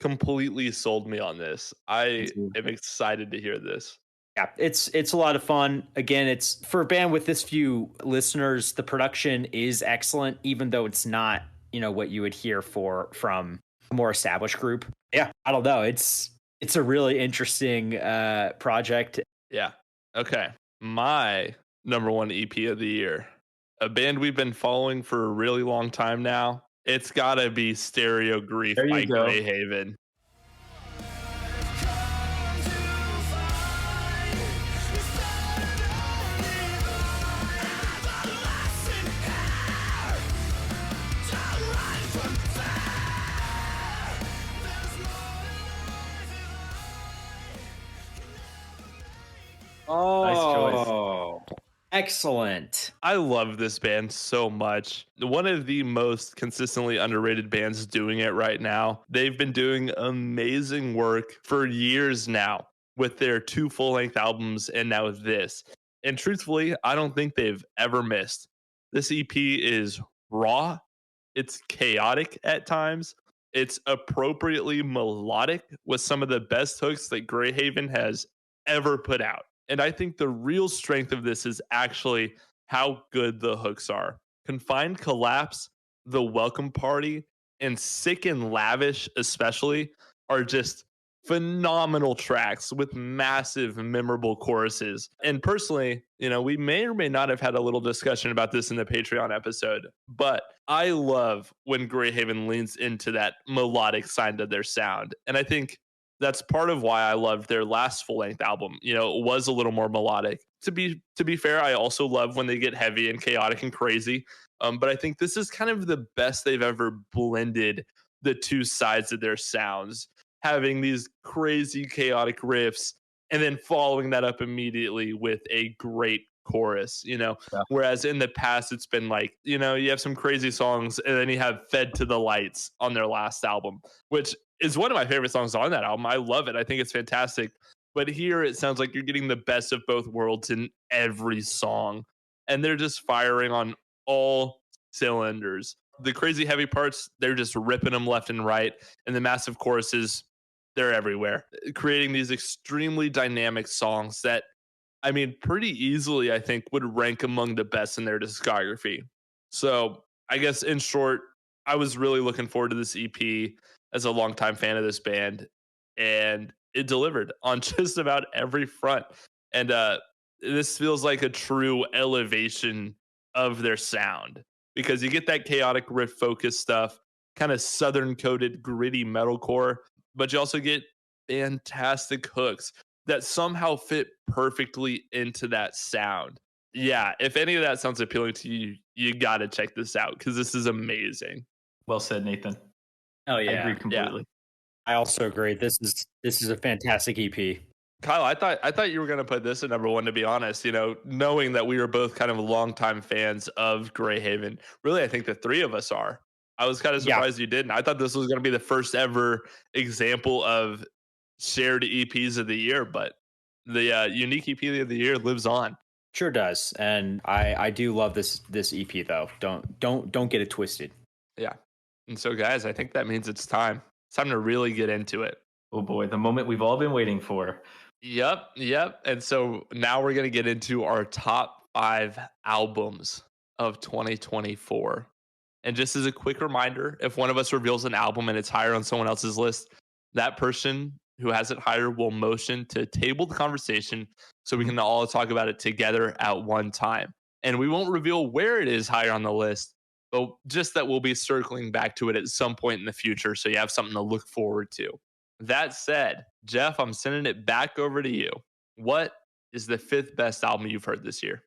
completely sold me on this. I am excited to hear this. Yeah, it's a lot of fun. Again, it's for a band with this few listeners, the production is excellent, even though it's not, what you would hear from a more established group. Yeah, I don't know. It's a really interesting project. Yeah. Okay. My number one EP of the year, a band we've been following for a really long time now. It's gotta be Stereo Grief by Greyhaven. Oh, nice choice. Excellent. I love this band so much. One of the most consistently underrated bands doing it right now. They've been doing amazing work for years now with their 2 full-length albums and now this. And truthfully, I don't think they've ever missed. This EP is raw. It's chaotic at times. It's appropriately melodic with some of the best hooks that Greyhaven has ever put out. And I think the real strength of this is actually how good the hooks are. Confined Collapse, The Welcome Party, and Sick and Lavish especially are just phenomenal tracks with massive, memorable choruses. And personally, we may or may not have had a little discussion about this in the Patreon episode, but I love when Greyhaven leans into that melodic side of their sound. And I think that's part of why I loved their last full-length album. It was a little more melodic. To be fair, I also love when they get heavy and chaotic and crazy. But I think this is kind of the best they've ever blended the two sides of their sounds, having these crazy chaotic riffs and then following that up immediately with a great chorus, whereas in the past it's been like, you have some crazy songs and then you have Fed to the Lights on their last album, which is one of my favorite songs on that album. I love it. I think it's fantastic. But here it sounds like you're getting the best of both worlds in every song. And they're just firing on all cylinders. The crazy heavy parts, they're just ripping them left and right. And the massive choruses, they're everywhere. Creating these extremely dynamic songs that, pretty easily, I think, would rank among the best in their discography. So I guess in short, I was really looking forward to this EP as a longtime fan of this band, and it delivered on just about every front. And this feels like a true elevation of their sound, because you get that chaotic riff focused stuff, kind of southern coded gritty metalcore, but you also get fantastic hooks that somehow fit perfectly into that sound. Yeah, if any of that sounds appealing to you, you got to check this out because this is amazing. Well said, Nathan. Oh yeah, I agree completely. Yeah. I also agree. This is a fantastic EP. Kyle, I thought you were going to put this at number one, to be honest, knowing that we were both kind of longtime fans of Greyhaven. Really, I think the three of us are. I was kind of surprised you didn't. I thought this was going to be the first ever example of shared EPs of the year, but the unique EP of the year lives on. Sure does. And I do love this EP though. Don't get it twisted. Yeah. And so guys, I think that means it's time. It's time to really get into it. Oh boy, the moment we've all been waiting for. Yep. And so now we're going to get into our top 5 albums of 2024. And just as a quick reminder, if one of us reveals an album and it's higher on someone else's list, that person who has it higher will motion to table the conversation so we can all talk about it together at one time. And we won't reveal where it is higher on the list, but just that we'll be circling back to it at some point in the future. So you have something to look forward to. That said, Jeff, I'm sending it back over to you. What is the 5th best album you've heard this year?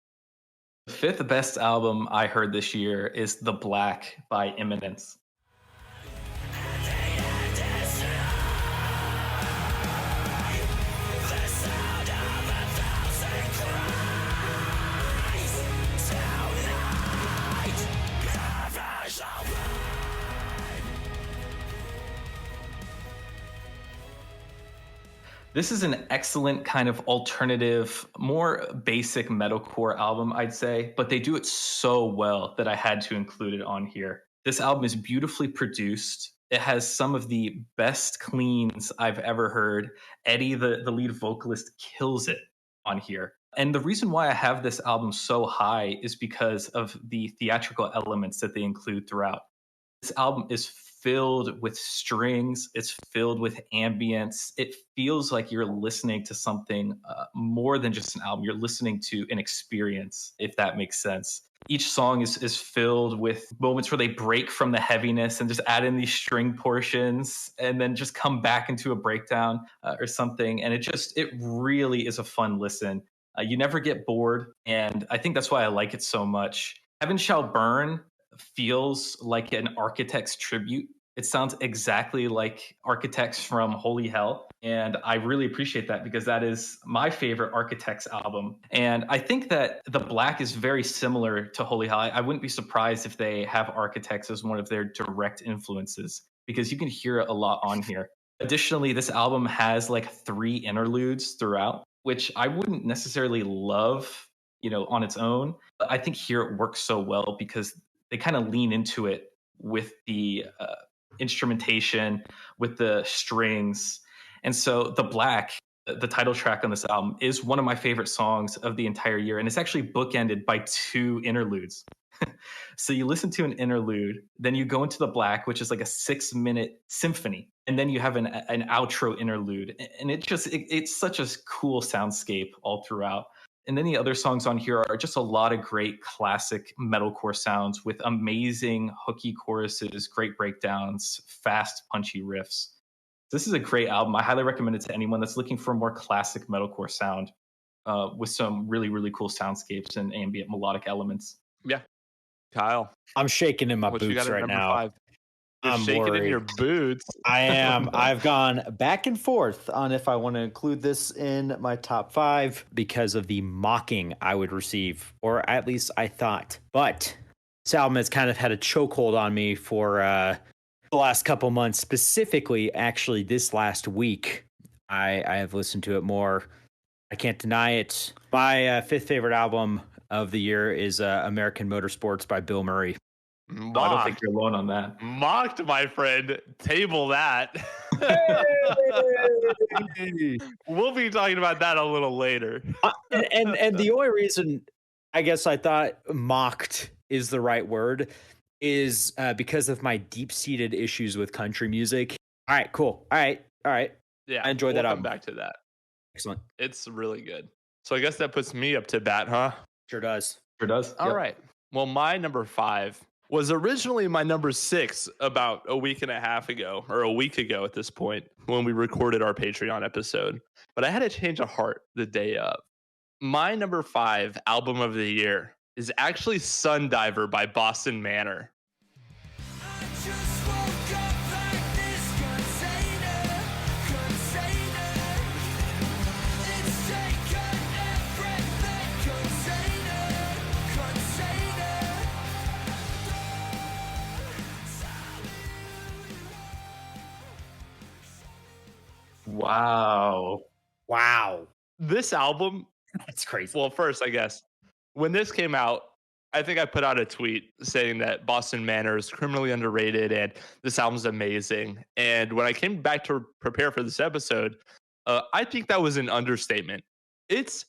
The 5th best album I heard this year is The Black by Imminence. This is an excellent kind of alternative, more basic metalcore album, I'd say, but they do it so well that I had to include it on here. This album is beautifully produced. It has some of the best cleans I've ever heard. Eddie, the lead vocalist, kills it on here. And the reason why I have this album so high is because of the theatrical elements that they include throughout. This album is filled with strings. It's filled with ambience. It feels like you're listening to something more than just an album. You're listening to an experience, if that makes sense. Each song is filled with moments where they break from the heaviness and just add in these string portions and then just come back into a breakdown or something. And it really is a fun listen. You never get bored. And I think that's why I like it so much. Heaven Shall Burn feels like an Architects tribute. It sounds exactly like Architects from Holy Hell. And I really appreciate that because that is my favorite Architects album. And I think that The Black is very similar to Holy Hell. I wouldn't be surprised if they have Architects as one of their direct influences because you can hear it a lot on here. Additionally, this album has like 3 interludes throughout, which I wouldn't necessarily love, on its own. But I think here it works so well because they kind of lean into it with the instrumentation, with the strings. And so The Black, the title track on this album, is one of my favorite songs of the entire year. And it's actually bookended by 2 interludes. So you listen to an interlude, then you go into The Black, which is like a 6-minute symphony. And then you have an outro interlude. And it's such a cool soundscape all throughout. And then the other songs on here are just a lot of great classic metalcore sounds with amazing hooky choruses, great breakdowns, fast, punchy riffs. This is a great album. I highly recommend it to anyone that's looking for a more classic metalcore sound with some really, really cool soundscapes and ambient melodic elements. Yeah. Kyle. I'm shaking in my boots right now. 5? You're shaking worried. In your boots. I am. I've gone back and forth on if I want to include this in my top 5 because of the mocking I would receive, or at least I thought. But this album has kind of had a chokehold on me for the last couple months, specifically, actually, this last week. I have listened to it more. I can't deny it. My 5th favorite album of the year is American Motorsports by Bilmuri. I don't think you're alone on that. Mocked, my friend. Table that. We'll be talking about that a little later. And the only reason I guess I thought mocked is the right word is because of my deep-seated issues with country music. All right, cool. All right. Yeah, I enjoyed that. We'll come back to that. Excellent. It's really good. So I guess that puts me up to bat, huh? Sure does. All right. Well, my number 5 was originally my number 6 about a week and a half ago, or a week ago at this point, when we recorded our Patreon episode. But I had a change of heart the day of. My number 5 album of the year is actually Sundiver by Boston Manor. Wow. This album, that's crazy. Well, first, I guess, when this came out, I think I put out a tweet saying that Boston Manor is criminally underrated and this album's amazing. And when I came back to prepare for this episode, I think that was an understatement. It's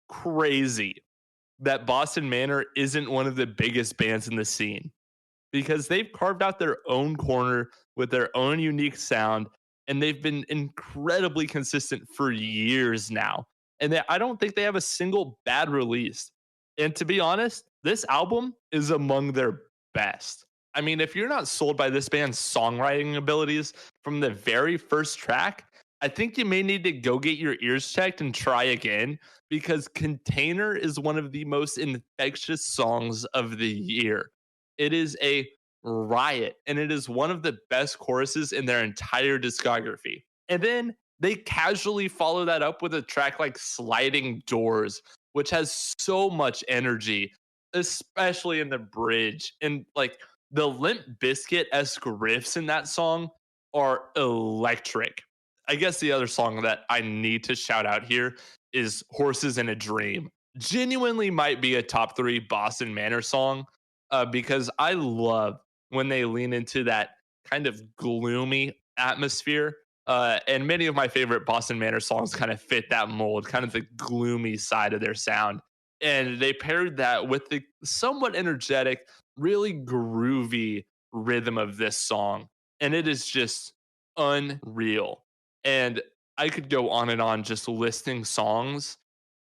crazy that Boston Manor isn't one of the biggest bands in the scene because they've carved out their own corner with their own unique sound. And they've been incredibly consistent for years now. And I don't think they have a single bad release. And to be honest, This album is among their best. I mean, if you're not sold by this band's songwriting abilities from the very first track, I think you may need to go get your ears checked and try again, because Container is one of the most infectious songs of the year. It is a riot, and it is one of the best choruses in their entire discography. And then they casually follow that up with a track like Sliding Doors, which has so much energy, especially in the bridge. And like the Limp Bizkit-esque riffs in that song are electric. I guess the other song that I need to shout out here is Horses in a Dream. Genuinely might be a top 3 Boston Manor song, because I love when they lean into that kind of gloomy atmosphere. And many of my favorite Boston Manor songs kind of fit that mold, kind of the gloomy side of their sound. And they paired that with the somewhat energetic, really groovy rhythm of this song. And it is just unreal. And I could go on and on just listing songs.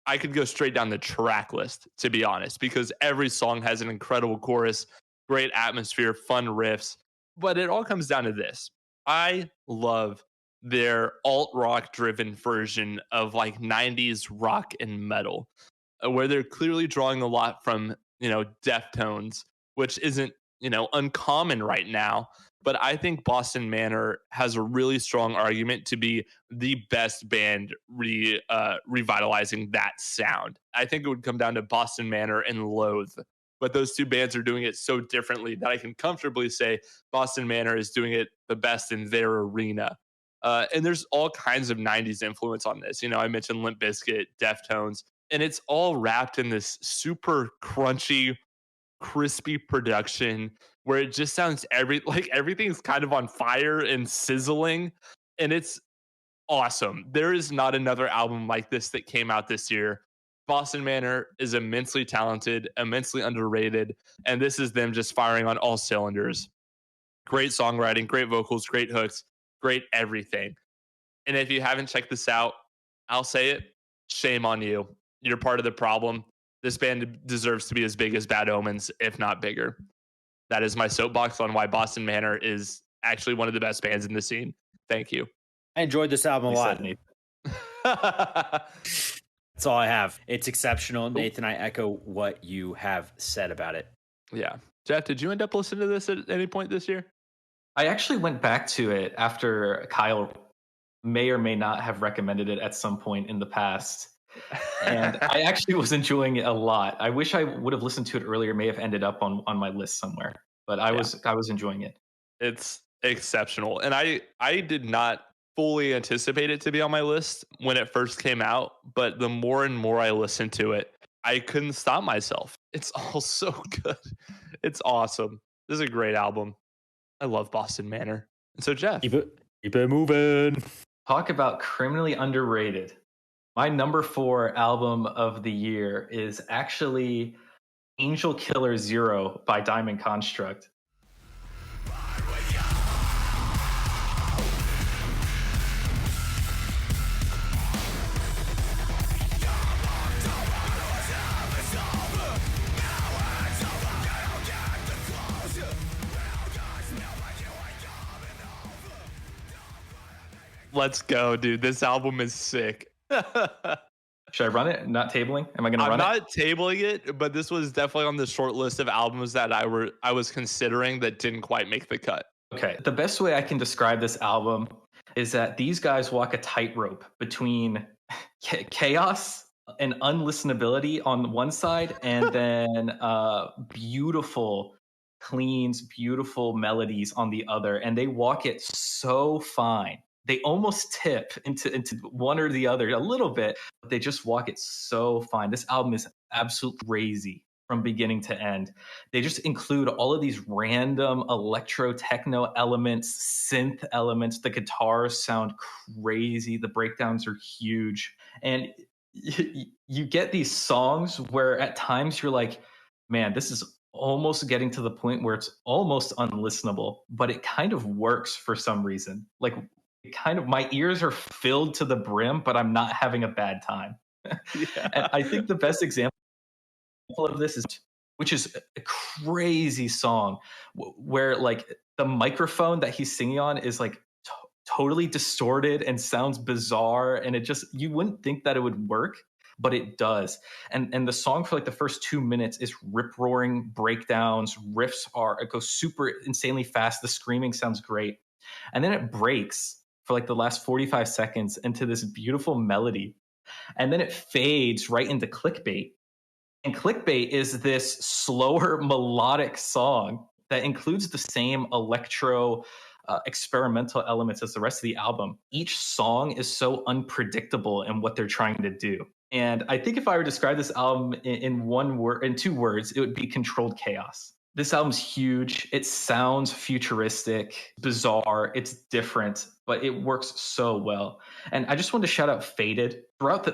I could go straight down the track list, to be honest, because every song has an incredible chorus, great atmosphere, fun riffs. But it all comes down to this. I love their alt rock driven version of like 90s rock and metal, where they're clearly drawing a lot from, Deftones, which isn't, uncommon right now. But I think Boston Manor has a really strong argument to be the best band revitalizing that sound. I think it would come down to Boston Manor and Loathe. But those two bands are doing it so differently that I can comfortably say Boston Manor is doing it the best in their arena. And there's all kinds of 90s influence on this. I mentioned Limp Bizkit, Deftones, and it's all wrapped in this super crunchy, crispy production where it just sounds like everything's kind of on fire and sizzling, and it's awesome. There is not another album like this that came out this year. Boston Manor is immensely talented, immensely underrated, and this is them just firing on all cylinders. Great songwriting, great vocals, great hooks, great everything. And if you haven't checked this out, I'll say it, shame on you. You're part of the problem. This band deserves to be as big as Bad Omens, if not bigger. That is my soapbox on why Boston Manor is actually one of the best bands in the scene. Thank you. I enjoyed this album a lot. That's all I have. It's exceptional. Nathan, I echo what you have said about it. Yeah. Jeff, did you end up listening to this at any point this year? I actually went back to it after Kyle may or may not have recommended it at some point in the past. And I actually was enjoying it a lot. I wish I would have listened to it earlier, may have ended up on my list somewhere. But I was enjoying it. It's exceptional. And I did not fully anticipate it to be on my list when it first came out, but the more and more I listened to it, I couldn't stop myself. It's all so good. It's awesome. This is a great album. I love Boston Manor. And so Jeff, keep it moving. Talk about criminally underrated. My number 4 album of the year is actually Angel Killer Zero by Diamond Construct. Let's go, dude. This album is sick. Should I run it? Not tabling? Am I going to run it? I'm not tabling it, but this was definitely on the short list of albums that I was considering that didn't quite make the cut. Okay. The best way I can describe this album is that these guys walk a tightrope between chaos and unlistenability on one side, and then beautiful cleans, beautiful melodies on the other. And they walk it so fine. They almost tip into one or the other a little bit, but they just walk it so fine. This album is absolutely crazy from beginning to end. They just include all of these random electro techno elements, synth elements. The guitars sound crazy. The breakdowns are huge. And you get these songs where at times you're like, man, this is almost getting to the point where it's almost unlistenable, but it kind of works for some reason. Like, my ears are filled to the brim, but I'm not having a bad time. Yeah. And I think the best example of this is which is a crazy song where like the microphone that he's singing on is like totally distorted and sounds bizarre, and it just, you wouldn't think that it would work, but it does. And the song for like the first 2 minutes is rip roaring breakdowns, riffs are, it goes super insanely fast, the screaming sounds great, and then it breaks for like the last 45 seconds into this beautiful melody, and then it fades right into Clickbait. And Clickbait is this slower melodic song that includes the same electro experimental elements as the rest of the album. Each song is so unpredictable in what they're trying to do. And I think if I were to describe this album in one word, in 2 words, it would be controlled chaos. This album's huge. It sounds futuristic, bizarre. It's different, but it works so well. And I just wanted to shout out Faded.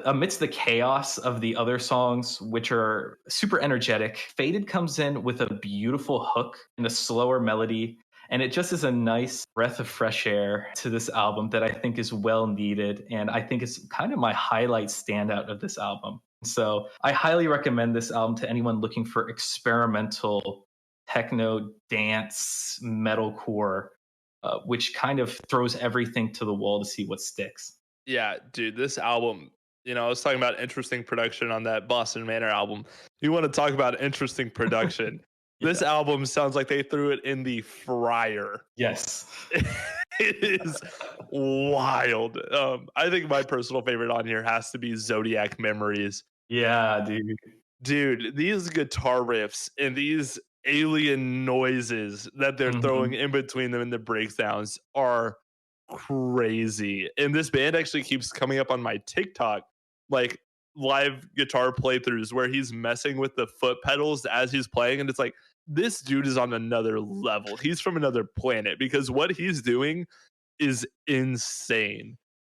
Amidst the chaos of the other songs, which are super energetic, Faded comes in with a beautiful hook and a slower melody. And it just is a nice breath of fresh air to this album that I think is well needed. And I think it's kind of my highlight standout of this album. So I highly recommend this album to anyone looking for experimental techno, dance, metalcore, which kind of throws everything to the wall to see what sticks. Yeah, dude, this album, you know, I was talking about interesting production on that Boston Manor album. You want to talk about interesting production? This album sounds like they threw it in the fryer. Yes. It is wild. I think my personal favorite on here has to be Zodiac Memories. Yeah, dude. Dude, these guitar riffs and these alien noises that they're throwing in between them in the breakdowns are crazy. And this band actually keeps coming up on my TikTok, like live guitar playthroughs where he's messing with the foot pedals as he's playing, and it's like, this dude is on another level. He's from another planet, because what he's doing is insane.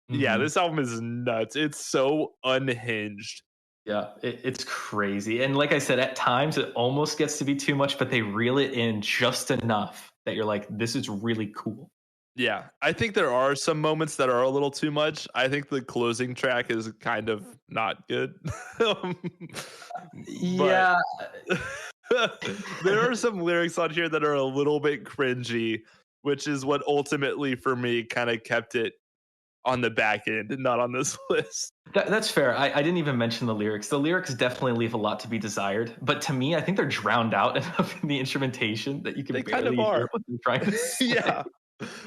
Yeah, this album is nuts. It's so unhinged. Yeah, it's crazy. And like I said, at times it almost gets to be too much, but they reel it in just enough that you're like, this is really cool. Yeah, I think there are some moments that are a little too much. I think the closing track is kind of not good. Yeah. There are some lyrics on here that are a little bit cringy, which is what ultimately for me kind of kept it on the back end and not on this list. That's fair. I didn't even mention the lyrics. The lyrics definitely leave a lot to be desired, but to me, I think they're drowned out enough in the instrumentation that you can barely hear what they're trying to say. Yeah.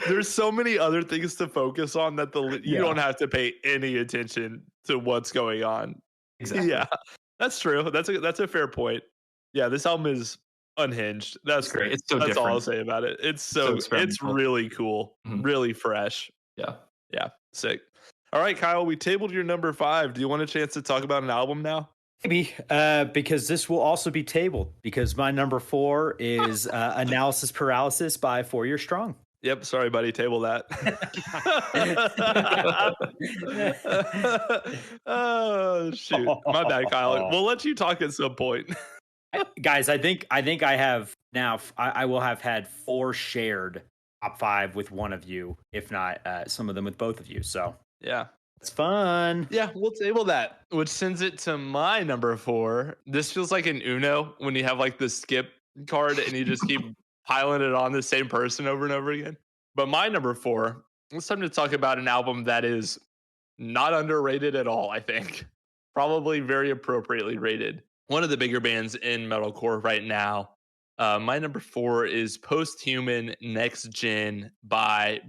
There's so many other things to focus on that you don't have to pay any attention to what's going on. Exactly. Yeah, that's true. That's a fair point. Yeah, this album is unhinged. That's great. It's so that's different. all I'll say about it. It's really cool, really fresh. Yeah, sick. All right, Kyle, we tabled your number 5. Do you want a chance to talk about an album now? Maybe, because this will also be tabled, because my number 4 is Analysis Paralysis by 4 Year Strong. Yep, sorry, buddy. Table that. Oh shoot, my bad, Kyle. We'll let you talk at some point. Guys, I think I have now. I will have had 4 shared top 5 with one of you, if not some of them with both of you. So yeah, it's fun. Yeah, we'll table that, which sends it to my number 4. This feels like an Uno when you have like the skip card and you just keep piling it on the same person over and over again. But my number 4, it's time to talk about an album that is not underrated at all, I think. Probably very appropriately rated. One of the bigger bands in metalcore right now. My number 4 is Posthuman Next Gen by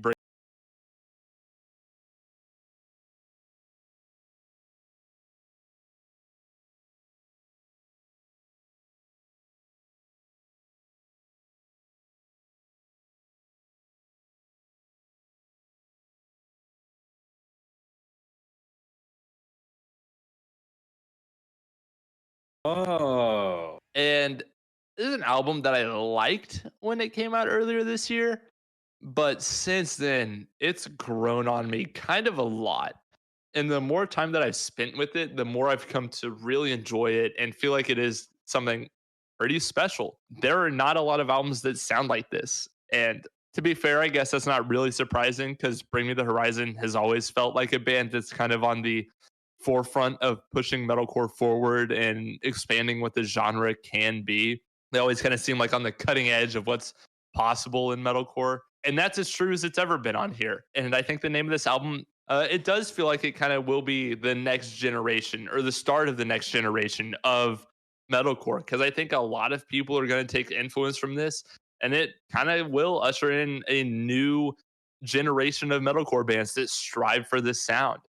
Oh. And this is an album that I liked when it came out earlier this year, but since then, it's grown on me kind of a lot. And the more time that I've spent with it, the more I've come to really enjoy it and feel like it is something pretty special. There are not a lot of albums that sound like this. And to be fair, I guess that's not really surprising, because Bring Me the Horizon has always felt like a band that's kind of on the forefront of pushing metalcore forward and expanding what the genre can be. They always kind of seem like on the cutting edge of what's possible in metalcore. And that's as true as it's ever been on here. And I think the name of this album, it does feel like it kind of will be the next generation or the start of the next generation of metalcore. Because I think a lot of people are going to take influence from this, and it kind of will usher in a new generation of metalcore bands that strive for this sound.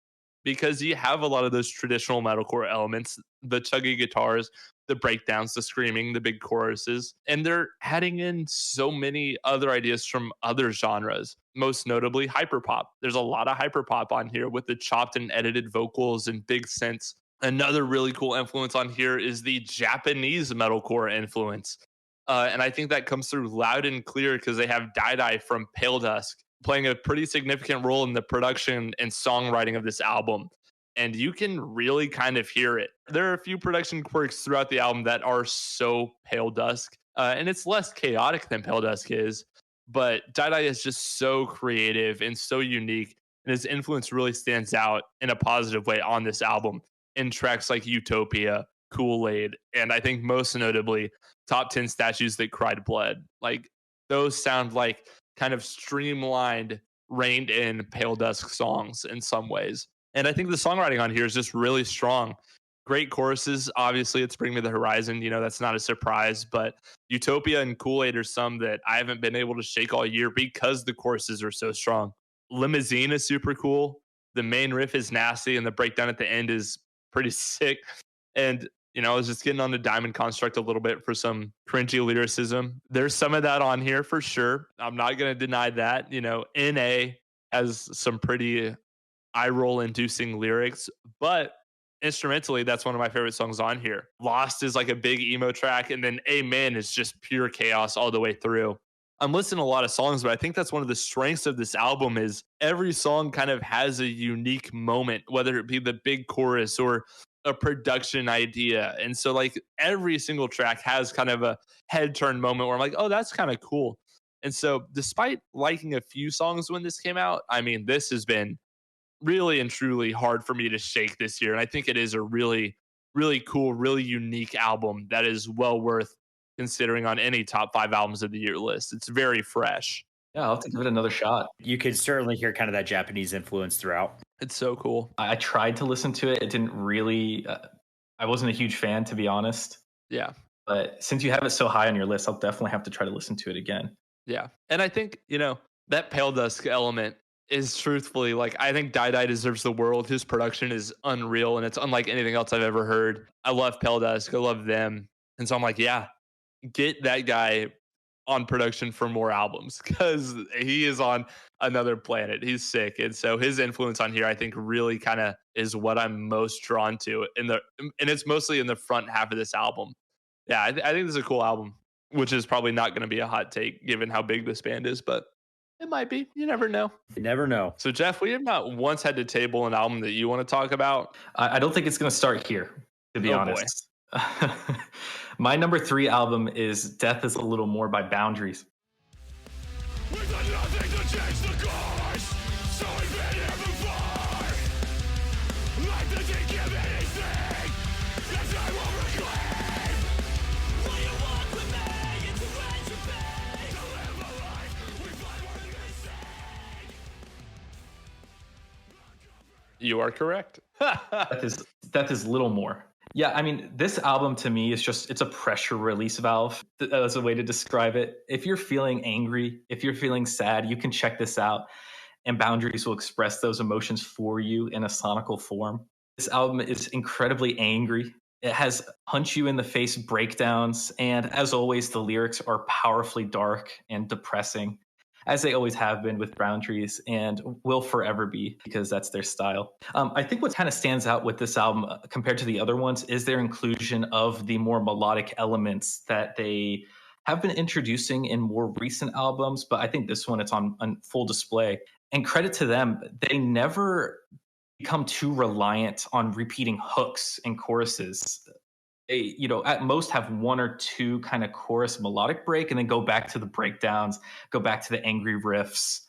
Because you have a lot of those traditional metalcore elements, the chuggy guitars, the breakdowns, the screaming, the big choruses, and they're adding in so many other ideas from other genres, most notably hyperpop. There's a lot of hyperpop on here with the chopped and edited vocals and big synths. Another really cool influence on here is the Japanese metalcore influence. And I think that comes through loud and clear because they have Dai from Pale Dusk playing a pretty significant role in the production and songwriting of this album. And you can really kind of hear it. There are a few production quirks throughout the album that are so Pale Dusk, and it's less chaotic than Pale Dusk is, but Dai is just so creative and so unique, and his influence really stands out in a positive way on this album in tracks like Utopia, Kool-Aid, and I think most notably, Top 10 Statues That Cried Blood. Like, those sound like kind of streamlined, reined in Pale Dusk songs in some ways. And I think the songwriting on here is just really strong. Great choruses. Obviously, it's Bring Me the Horizon. You know, that's not a surprise. But Utopia and Kool-Aid are some that I haven't been able to shake all year because the choruses are so strong. Limousine is super cool. The main riff is nasty, and the breakdown at the end is pretty sick. And, you know, I was just getting on the Diamond Construct a little bit for some cringy lyricism. There's some of that on here for sure. I'm not going to deny that. You know, NA has some pretty eye roll inducing lyrics, but instrumentally, that's one of my favorite songs on here. Lost is like a big emo track, and then Amen is just pure chaos all the way through. I'm listening to a lot of songs, but I think that's one of the strengths of this album is every song kind of has a unique moment, whether it be the big chorus or a production idea. And so like every single track has kind of a head turn moment where I'm like, oh, that's kind of cool. And so despite liking a few songs when this came out, I mean, this has been really and truly hard for me to shake this year. And I think it is a really, really cool, really unique album that is well worth considering on any top 5 albums of the year list. It's very fresh. Yeah, I'll have to give it another shot. You could certainly hear kind of that Japanese influence throughout. It's so cool. I tried to listen to it. It didn't really, I wasn't a huge fan, to be honest. Yeah. But since you have it so high on your list, I'll definitely have to try to listen to it again. Yeah. And I think, you know, that Pale Dusk element is truthfully, like, I think Dai deserves the world. His production is unreal, and it's unlike anything else I've ever heard. I love Pale Dusk. I love them. And so I'm like, yeah, get that guy on production for more albums because he is on another planet. He's sick. And so his influence on here, I think, really kind of is what I'm most drawn to and it's mostly in the front half of this album. Yeah, I think this is a cool album, which is probably not going to be a hot take given how big this band is, but it might be. You never know. You never know. So, Jeff, we have not once had to table an album that you want to talk about. I don't think it's going to start here, to be honest. My number 3 album is Death is a Little More by Boundaries. We've done nothing to change the course, so we've been here before. Life doesn't give anything that I will reclaim. Will you walk with me into entropy? To live a life we find worth missing. You are correct. Death is Little More. Yeah, I mean, this album to me is just, it's a pressure release valve. That's a way to describe it. If you're feeling angry, if you're feeling sad, you can check this out, and Boundaries will express those emotions for you in a sonical form. This album is incredibly angry. It has punch you in the face breakdowns, and as always, the lyrics are powerfully dark and depressing, as they always have been with Boundaries and will forever be because that's their style. I think what kind of stands out with this album compared to the other ones is their inclusion of the more melodic elements that they have been introducing in more recent albums, but I think this one, it's on full display. And credit to them, they never become too reliant on repeating hooks and choruses. They, you know, at most have one or two kind of chorus melodic break and then go back to the breakdowns, go back to the angry riffs.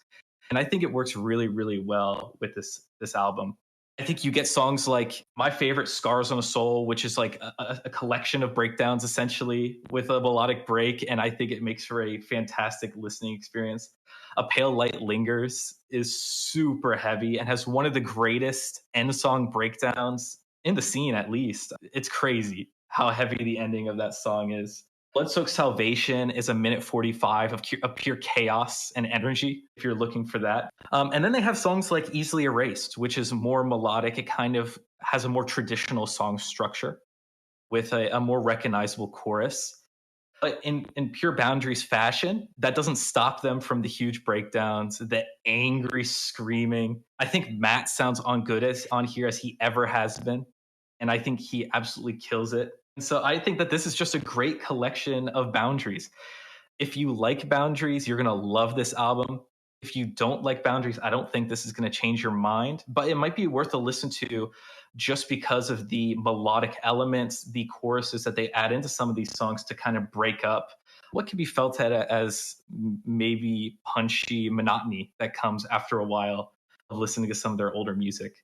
And I think it works really, really well with this album. I think you get songs like my favorite, Scars on a Soul, which is like a collection of breakdowns essentially with a melodic break. And I think it makes for a fantastic listening experience. A Pale Light Lingers is super heavy and has one of the greatest end song breakdowns in the scene, at least. It's crazy how heavy the ending of that song is. Bloodsoaked Salvation is 1:45 of pure chaos and energy, if you're looking for that. And then they have songs like Easily Erased, which is more melodic. It kind of has a more traditional song structure with a more recognizable chorus. But in pure Boundaries fashion, that doesn't stop them from the huge breakdowns, the angry screaming. I think Matt sounds on here as he ever has been. And I think he absolutely kills it. And so I think that this is just a great collection of Boundaries. If you like Boundaries, you're going to love this album. If you don't like Boundaries, I don't think this is going to change your mind, but it might be worth a listen to just because of the melodic elements, the choruses that they add into some of these songs to kind of break up what can be felt as maybe punchy monotony that comes after a while of listening to some of their older music.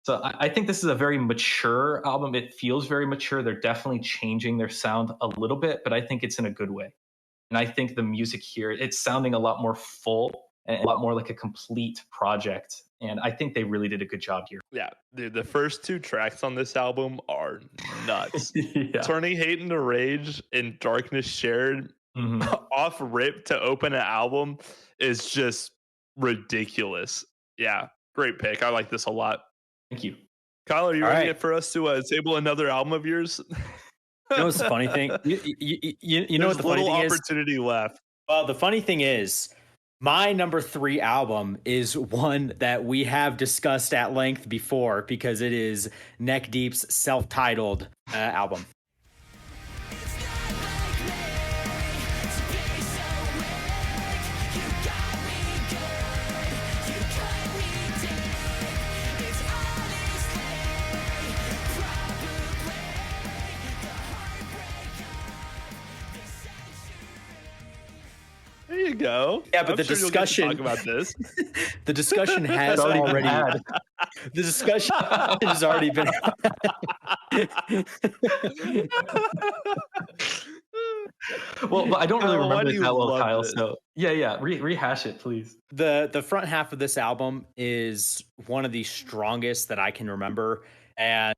So I think this is a very mature album. It feels very mature. They're definitely changing their sound a little bit, but I think it's in a good way. And I think the music here, it's sounding a lot more full and a lot more like a complete project. And I think they really did a good job here. Yeah, dude, the first 2 tracks on this album are nuts. Yeah. Turning Hate into Rage and Darkness Shared off rip to open an album is just ridiculous. Yeah, great pick. I like this a lot. Thank you. Kyle, are you ready for us to table another album of yours? You know what's the funny thing? You know what the funny thing is? There's little opportunity left. Well, the funny thing is, my number 3 album is one that we have discussed at length before because it is Neck Deep's self-titled album. There you go. Yeah, but I'm the sure discussion you'll get to talk about this. The discussion has already had. The discussion has already been. Well, but I don't really remember it that well, Kyle. It? So yeah, rehash it, please. The front half of this album is one of the strongest that I can remember, and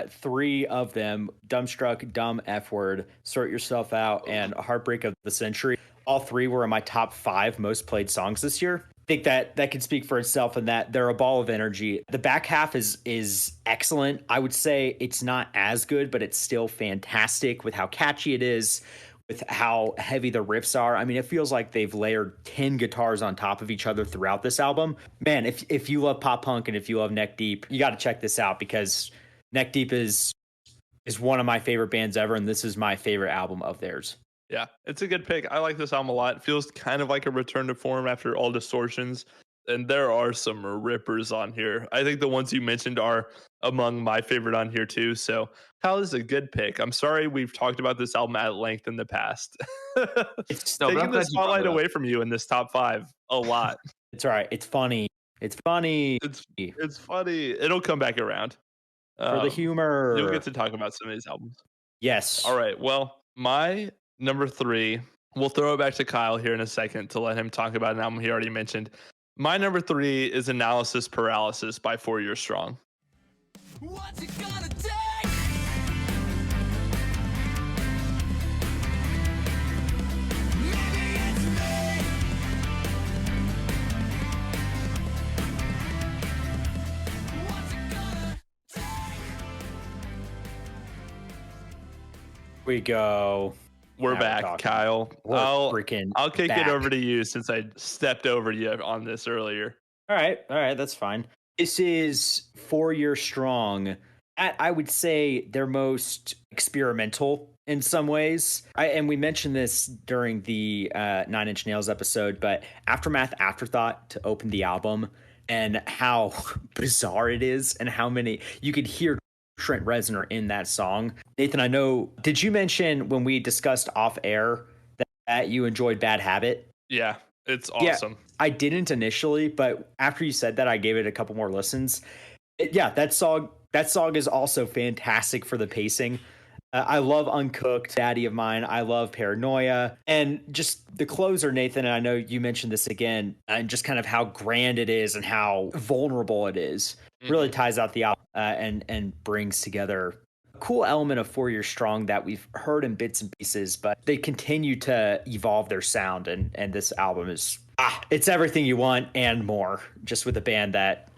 3 of them, Dumbstruck, Dumb F Word, Sort Yourself Out, and Heartbreak of the Century. All 3 were in my top 5 most played songs this year. I think that can speak for itself in that they're a ball of energy. The back half is excellent. I would say it's not as good, but it's still fantastic with how catchy it is, with how heavy the riffs are. I mean, it feels like they've layered 10 guitars on top of each other throughout this album. Man, if you love pop punk and if you love Neck Deep, you got to check this out because Neck Deep is one of my favorite bands ever, and this is my favorite album of theirs. Yeah, it's a good pick. I like this album a lot. It feels kind of like a return to form after all distortions. And there are some rippers on here. I think the ones you mentioned are among my favorite on here too. So Kyle is a good pick. I'm sorry we've talked about this album at length in the past. It's taking the spotlight away from you in this top 5 a lot. It's all right. It's funny. It's funny. It's funny. It'll come back around. For the humor. You'll get to talk about some of these albums. Yes. All right. Well, my number 3, we'll throw it back to Kyle here in a second to let him talk about an album he already mentioned. My number 3 is Analysis Paralysis by 4 Year Strong. What's it gonna take? Maybe it's me. What's it gonna take? We go. We're back, Kyle. I'll kick it over to you since I stepped over you on this earlier. All right, that's fine. This is 4 Year Strong. I would say they're most experimental in some ways. And we mentioned this during the 9 Inch Nails episode, but Aftermath Afterthought to open the album and how bizarre it is and how many you could hear Trent Reznor in that song. Nathan, I know, did you mention when we discussed off air that you enjoyed Bad Habit? Yeah, it's awesome. Yeah, I didn't initially, but after you said that, I gave it a couple more listens. Yeah, that song is also fantastic for the pacing. I love Uncooked, Daddy of Mine. I love Paranoia. And just the closer, Nathan, and I know you mentioned this again, and just kind of how grand it is and how vulnerable it is, really ties out the album and brings together a cool element of 4 Years Strong that we've heard in bits and pieces, but they continue to evolve their sound. And this album is, it's everything you want and more, just with a band that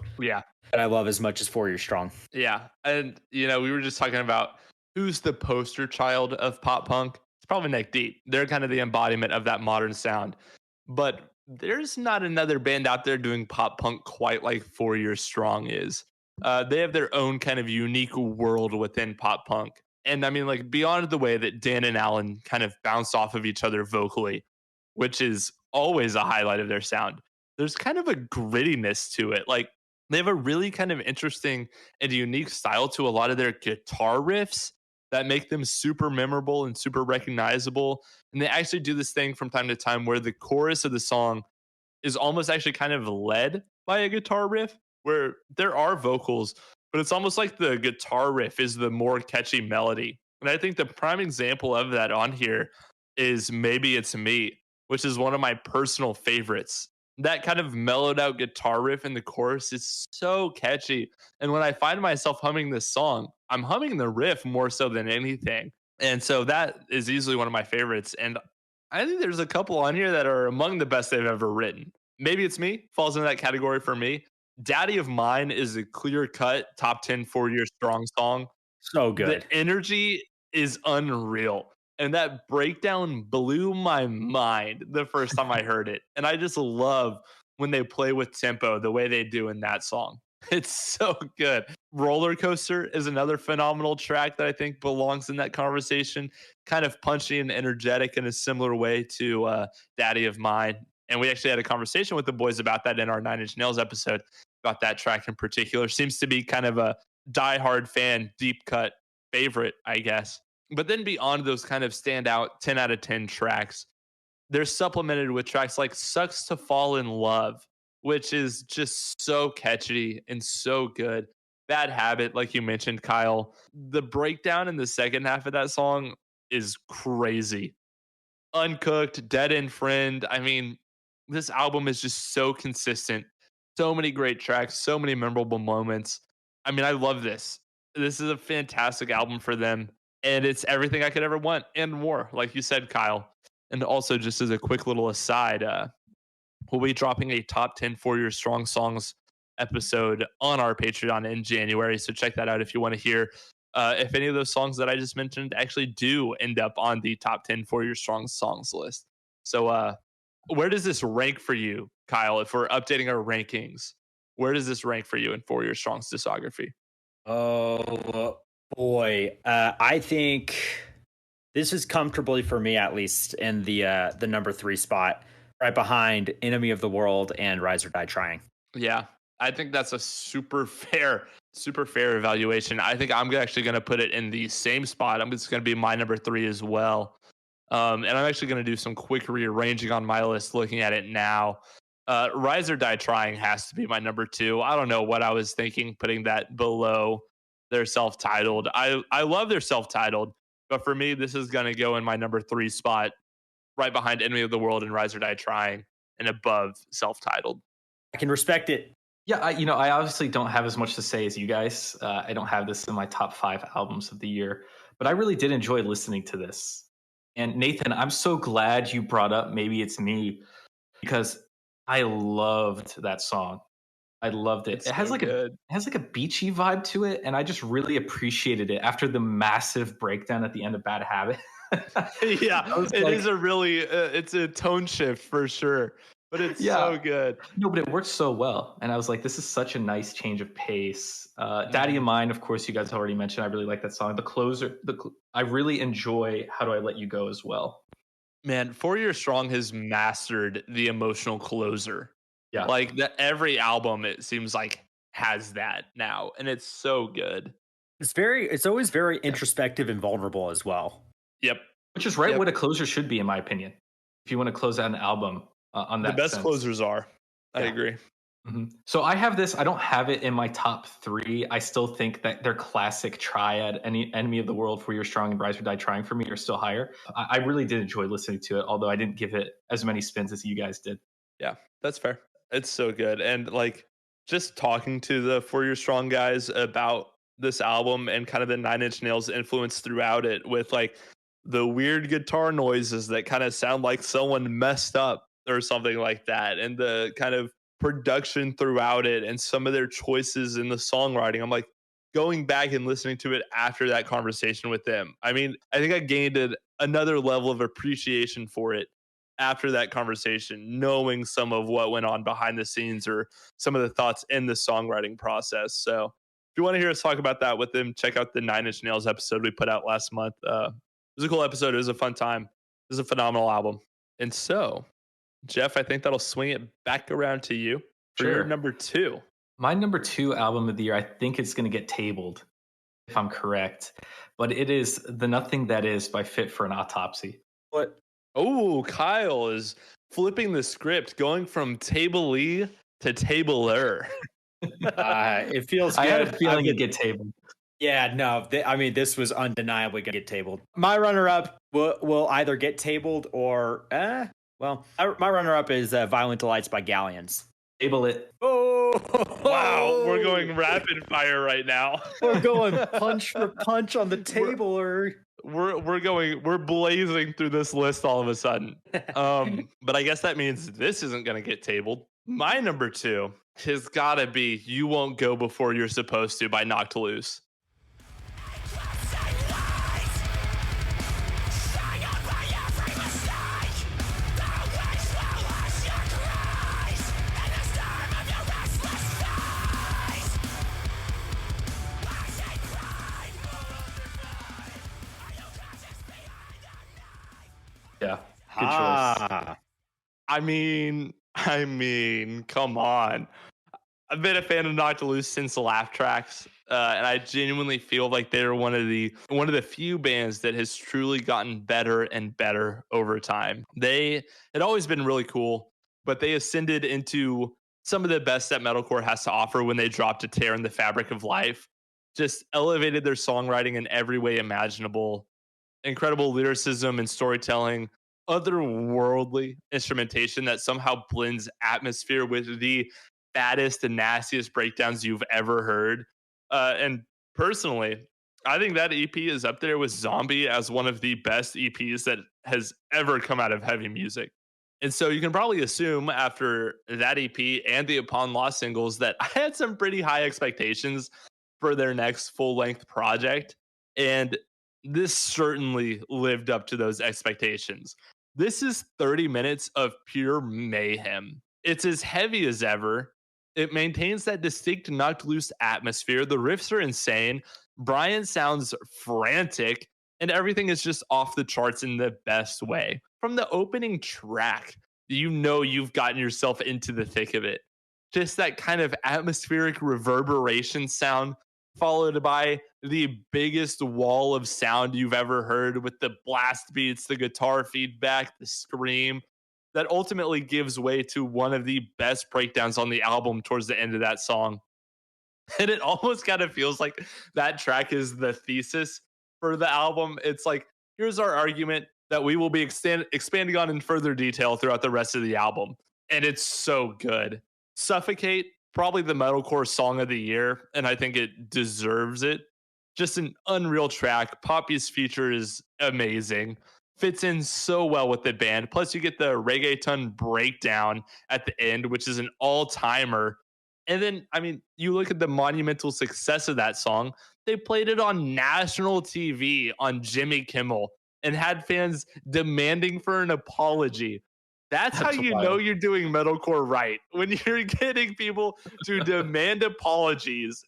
I love as much as 4 Years Strong. Yeah. And, we were just talking about who's the poster child of pop punk. It's probably Neck Deep. They're kind of the embodiment of that modern sound. But there's not another band out there doing pop punk quite like 4 Years Strong is. They have their own kind of unique world within pop punk. And I mean, like, beyond the way that Dan and Alan kind of bounce off of each other vocally, which is always a highlight of their sound, there's kind of a grittiness to it. Like, they have a really kind of interesting and unique style to a lot of their guitar riffs that make them super memorable and super recognizable. And they actually do this thing from time to time where the chorus of the song is almost actually kind of led by a guitar riff, where there are vocals, but it's almost like the guitar riff is the more catchy melody. And I think the prime example of that on here is Maybe It's Me, which is one of my personal favorites. That kind of mellowed out guitar riff in the chorus is so catchy. And when I find myself humming this song, I'm humming the riff more so than anything. And so that is easily one of my favorites. And I think there's a couple on here that are among the best they've ever written. Maybe It's Me falls into that category for me. Daddy of Mine is a clear cut top 10 4 Year Strong song. So good. The energy is unreal. And that breakdown blew my mind the first time I heard it. And I just love when they play with tempo the way they do in that song. It's so good. Roller Coaster is another phenomenal track that I think belongs in that conversation. Kind of punchy and energetic in a similar way to Daddy of Mine. And we actually had a conversation with the boys about that in our 9 Inch Nails episode, about that track in particular. Seems to be kind of a diehard fan, deep cut favorite, I guess. But then beyond those kind of standout 10 out of 10 tracks, they're supplemented with tracks like Sucks to Fall in Love, which is just so catchy and so good. Bad Habit, like you mentioned, Kyle. The breakdown in the second half of that song is crazy. Uncooked, Dead End Friend. I mean, this album is just so consistent. So many great tracks, so many memorable moments. I mean, I love this. This is a fantastic album for them. And it's everything I could ever want and more, like you said, Kyle. And also, just as a quick little aside, we'll be dropping a top 10 4 Year Strong songs episode on our Patreon in January. So check that out if you want to hear if any of those songs that I just mentioned actually do end up on the top 10 4 Year Strong songs list. So where does this rank for you, Kyle, if we're updating our rankings? Where does this rank for you in 4 Year Strong's discography? Oh, boy. I think this is comfortably, for me at least, in the number 3 spot, right behind Enemy of the World and Rise or Die Trying. Yeah, I think that's a super fair evaluation. I think I'm actually going to put it in the same spot. It's going to be my number 3 as well. And I'm actually going to do some quick rearranging on my list looking at it now. Rise or Die Trying has to be my number 2. I don't know what I was thinking putting that below their self-titled. I love their self-titled, but for me, this is going to go in my number 3 spot, right behind Enemy of the World and Rise or Die Trying, and above self-titled. I can respect it. Yeah, I obviously don't have as much to say as you guys. I don't have this in my top 5 albums of the year, but I really did enjoy listening to this. And Nathan, I'm so glad you brought up Maybe It's Me, because I loved that song. I loved it. It has like a beachy vibe to it, and I just really appreciated it after the massive breakdown at the end of Bad Habit. Yeah, it is a really it's a tone shift for sure, but it's so good. No, but it works so well, and I was like, this is such a nice change of pace. Daddy of Mine, of course, you guys already mentioned. I really like that song. The closer, I really enjoy How Do I Let You Go as well. Man, 4 Year Strong has mastered the emotional closer. Yeah, like every album, it seems like, has that now, and it's so good. It's always very introspective and vulnerable as well. Yep. Which is what a closer should be, in my opinion. If you want to close out an album on that, the best sense. closers are. I agree. So I have this. I don't have it in my top 3. I still think that their classic triad, Enemy of the World, For You're Strong, and Rise or Die Trying for Me, are still higher. I really did enjoy listening to it, although I didn't give it as many spins as you guys did. Yeah, that's fair. It's so good. And like just talking to the For Your Strong guys about this album and kind of the Nine Inch Nails influence throughout it, with like the weird guitar noises that kind of sound like someone messed up or something like that, and the kind of production throughout it and some of their choices in the songwriting. I'm like going back and listening to it after that conversation with them. I mean, I think I gained another level of appreciation for it after that conversation, knowing some of what went on behind the scenes or some of the thoughts in the songwriting process. So if you want to hear us talk about that with them, check out the Nine Inch Nails episode we put out last month. It was a cool episode. It was a fun time. It was a phenomenal album. And so, Jeff, I think that'll swing it back around to you for your number 2. My number 2 album of the year, I think it's going to get tabled, if I'm correct. But it is The Nothing That Is by Fit for an Autopsy. What? Oh, Kyle is flipping the script, going from tablee to tabler. It feels good. I had a feeling it'd get tabled. Yeah, no, I mean, this was undeniably going to get tabled. My runner-up will either get tabled or, my runner-up is Violent Delights by Galleons. Table it. Oh, wow, we're going rapid fire right now. We're going punch for punch on the table. We're blazing through this list all of a sudden. But I guess that means this isn't going to get tabled. My number 2 has got to be You Won't Go Before You're Supposed To by Knocked Loose. Yeah, good choice. I mean, come on. I've been a fan of Knocked Loose since the Laugh Tracks, and I genuinely feel like they're one of the few bands that has truly gotten better and better over time. They had always been really cool, but they ascended into some of the best that metalcore has to offer when they dropped a tear in the fabric of life. Just elevated their songwriting in every way imaginable. Incredible lyricism and storytelling, otherworldly instrumentation that somehow blends atmosphere with the baddest and nastiest breakdowns you've ever heard. And personally, I think that EP is up there with Zombie as one of the best EPs that has ever come out of heavy music. And so you can probably assume after that EP and the Upon Lost singles that I had some pretty high expectations for their next full-length project. And this certainly lived up to those expectations. This is 30 minutes of pure mayhem. It's as heavy as ever. It maintains that distinct Knocked Loose atmosphere. The riffs are insane. Brian sounds frantic, and everything is just off the charts in the best way. From the opening track, you know you've gotten yourself into the thick of it. Just that kind of atmospheric reverberation sound, followed by the biggest wall of sound you've ever heard with the blast beats, the guitar feedback, the scream, that ultimately gives way to one of the best breakdowns on the album towards the end of that song. And it almost kind of feels like that track is the thesis for the album. It's like, here's our argument that we will be expanding on in further detail throughout the rest of the album. And it's so good. Suffocate, probably the metalcore song of the year, and I think it deserves it. Just an unreal track. Poppy's feature is amazing. Fits in so well with the band. Plus, you get the reggaeton breakdown at the end, which is an all-timer. And then, I mean, you look at the monumental success of that song. They played it on national TV on Jimmy Kimmel and had fans demanding for an apology. That's how you know you're doing metalcore right. When you're getting people to demand apologies.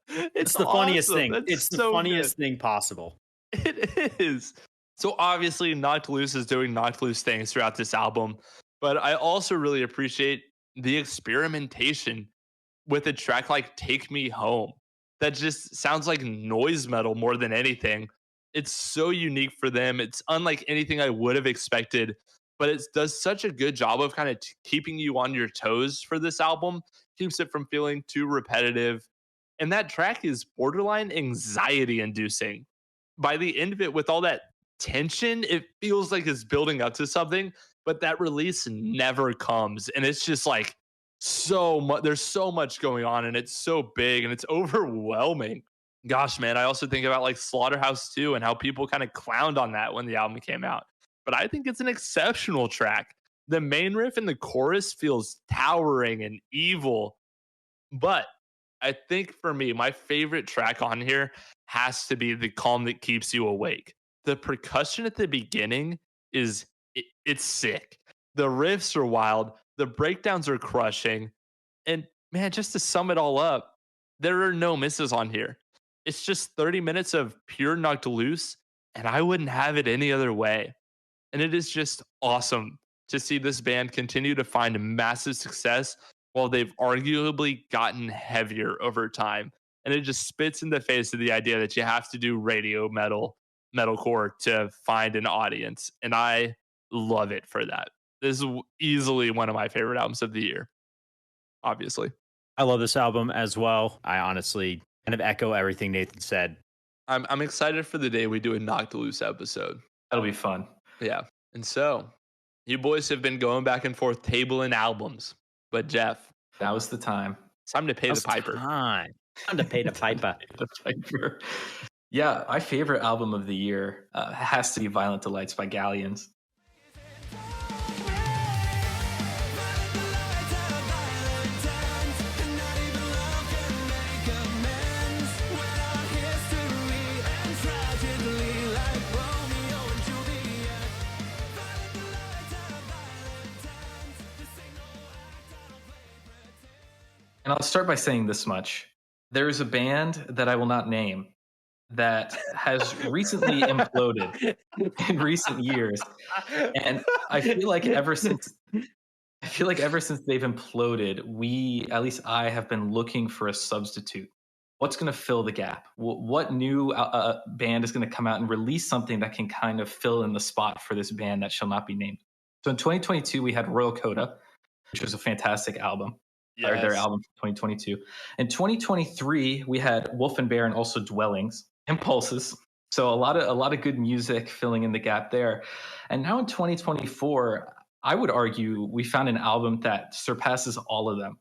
It's the funniest thing. It's the funniest thing possible. It is. So obviously Knocked Loose is doing Knocked Loose things throughout this album, but I also really appreciate the experimentation with a track like Take Me Home that just sounds like noise metal more than anything. It's so unique for them. It's unlike anything I would have expected but it does such a good job of kind of keeping you on your toes for this album, keeps it from feeling too repetitive. And that track is borderline anxiety inducing. By the end of it, with all that tension, it feels like it's building up to something, but that release never comes. And it's just like so much, there's so much going on, and it's so big and it's overwhelming. Gosh, man, I also think about like Slaughterhouse 2 and how people kind of clowned on that when the album came out. But I think it's an exceptional track. The main riff and the chorus feels towering and evil. But I think for me, my favorite track on here has to be The Calm That Keeps You Awake. The percussion at the beginning it's sick. The riffs are wild. The breakdowns are crushing. And man, just to sum it all up, there are no misses on here. It's just 30 minutes of pure knocked loose, and I wouldn't have it any other way. And it is just awesome to see this band continue to find massive success while they've arguably gotten heavier over time. And it just spits in the face of the idea that you have to do radio metalcore to find an audience. And I love it for that. This is easily one of my favorite albums of the year, obviously. I love this album as well. I honestly kind of echo everything Nathan said. I'm excited for the day we do a Knocked Loose episode. That'll be fun. Yeah. And so you boys have been going back and forth tabling albums. But Jeff, that was the time. It's time to pay the piper. Time to pay the piper. The piper. Yeah, my favorite album of the year has to be Violent Delights by Galleons. And I'll start by saying this much. There is a band that I will not name that has recently imploded in recent years. And I feel like ever since they've imploded, at least I have been looking for a substitute. What's going to fill the gap? What new band is going to come out and release something that can kind of fill in the spot for this band that shall not be named? So in 2022, we had Royal Coda, which was a fantastic album. Yes. Their album from 2022. In 2023, we had Wolf and Bear and also Dwellings, Impulses. So a lot of good music filling in the gap there. And now in 2024, I would argue we found an album that surpasses all of them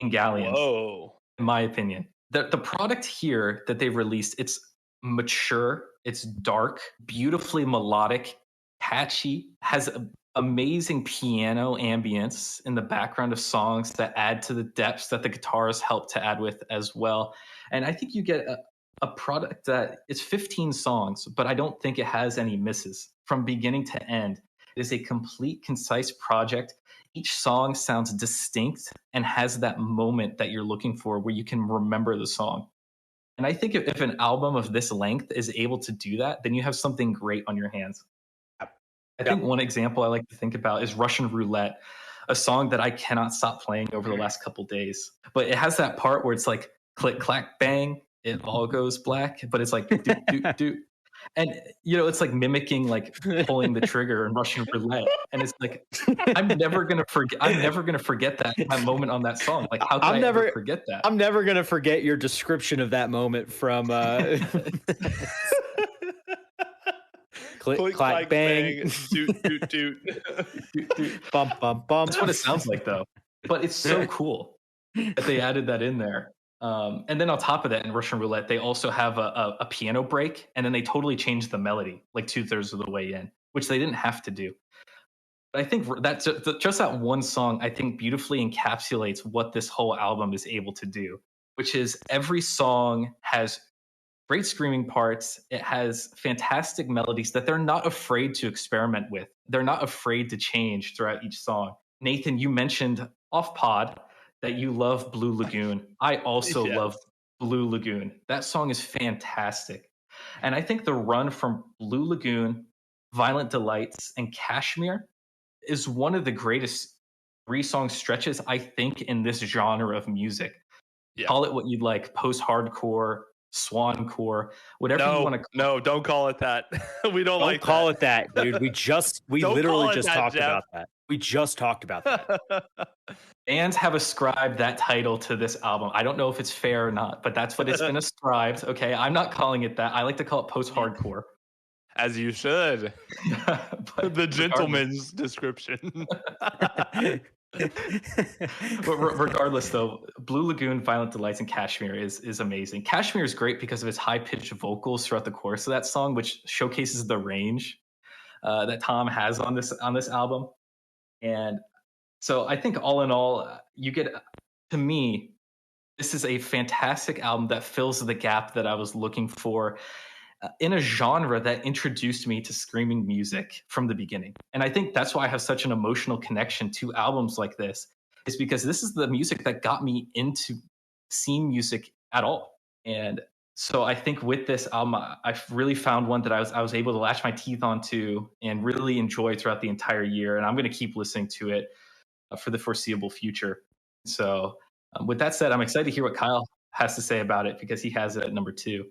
in Galleons. Whoa. In my opinion. The product here that they've released, it's mature, it's dark, beautifully melodic, catchy, has amazing piano ambience in the background of songs that add to the depths that the guitars help to add with as well. And I think you get a product that it's 15 songs, but I don't think it has any misses from beginning to end. It is a complete, concise project. Each song sounds distinct and has that moment that you're looking for where you can remember the song. And I think if an album of this length is able to do that, then you have something great on your hands. I think one example I like to think about is Russian Roulette, a song that I cannot stop playing over the last couple days. But it has that part where it's like click, clack, bang, it all goes black, but it's like do, do, do. And, it's like mimicking, like pulling the trigger in Russian Roulette. And it's like, I'm never going to forget that moment on that song. Like, how can I ever forget that? I'm never going to forget your description of that moment from click, clack, bang. Doot, doot, doot. Bump, bump, bump. That's what it sounds like, though. But it's so cool that they added that in there. And then on top of that, in Russian Roulette, they also have a piano break, and then they totally changed the melody, like 2/3 of the way in, which they didn't have to do. But I think that's just that one song, I think, beautifully encapsulates what this whole album is able to do, which is every song has great screaming parts. It has fantastic melodies that they're not afraid to experiment with. They're not afraid to change throughout each song. Nathan, you mentioned off pod that you love Blue Lagoon. I also love Blue Lagoon. That song is fantastic. And I think the run from Blue Lagoon, Violent Delights, and Kashmir is one of the greatest 3-song stretches, I think, in this genre of music. Yeah. Call it what you'd like, post-hardcore, swancore, whatever you want to. No, don't call it that. We don't like call that. it that, dude. We Don't literally call it just that, talked Jeff. about that. We just talked about that. Bands have ascribed that title to this album. I don't know if it's fair or not, but that's what it's been ascribed. Okay, I'm not calling it that. I like to call it post-hardcore. As you should. The gentleman's description. But regardless, though, Blue Lagoon, Violent Delights, and Kashmir is amazing. Kashmir is great because of his high-pitched vocals throughout the chorus of that song, which showcases the range that Tom has on this album. And so I think all in all, to me, this is a fantastic album that fills the gap that I was looking for in a genre that introduced me to screaming music from the beginning. And I think that's why I have such an emotional connection to albums like this, is because this is the music that got me into scene music at all. And so I think with this album, I've really found one that I was able to latch my teeth onto and really enjoy throughout the entire year. And I'm going to keep listening to it for the foreseeable future. So with that said, I'm excited to hear what Kyle has to say about it, because he has it at number 2.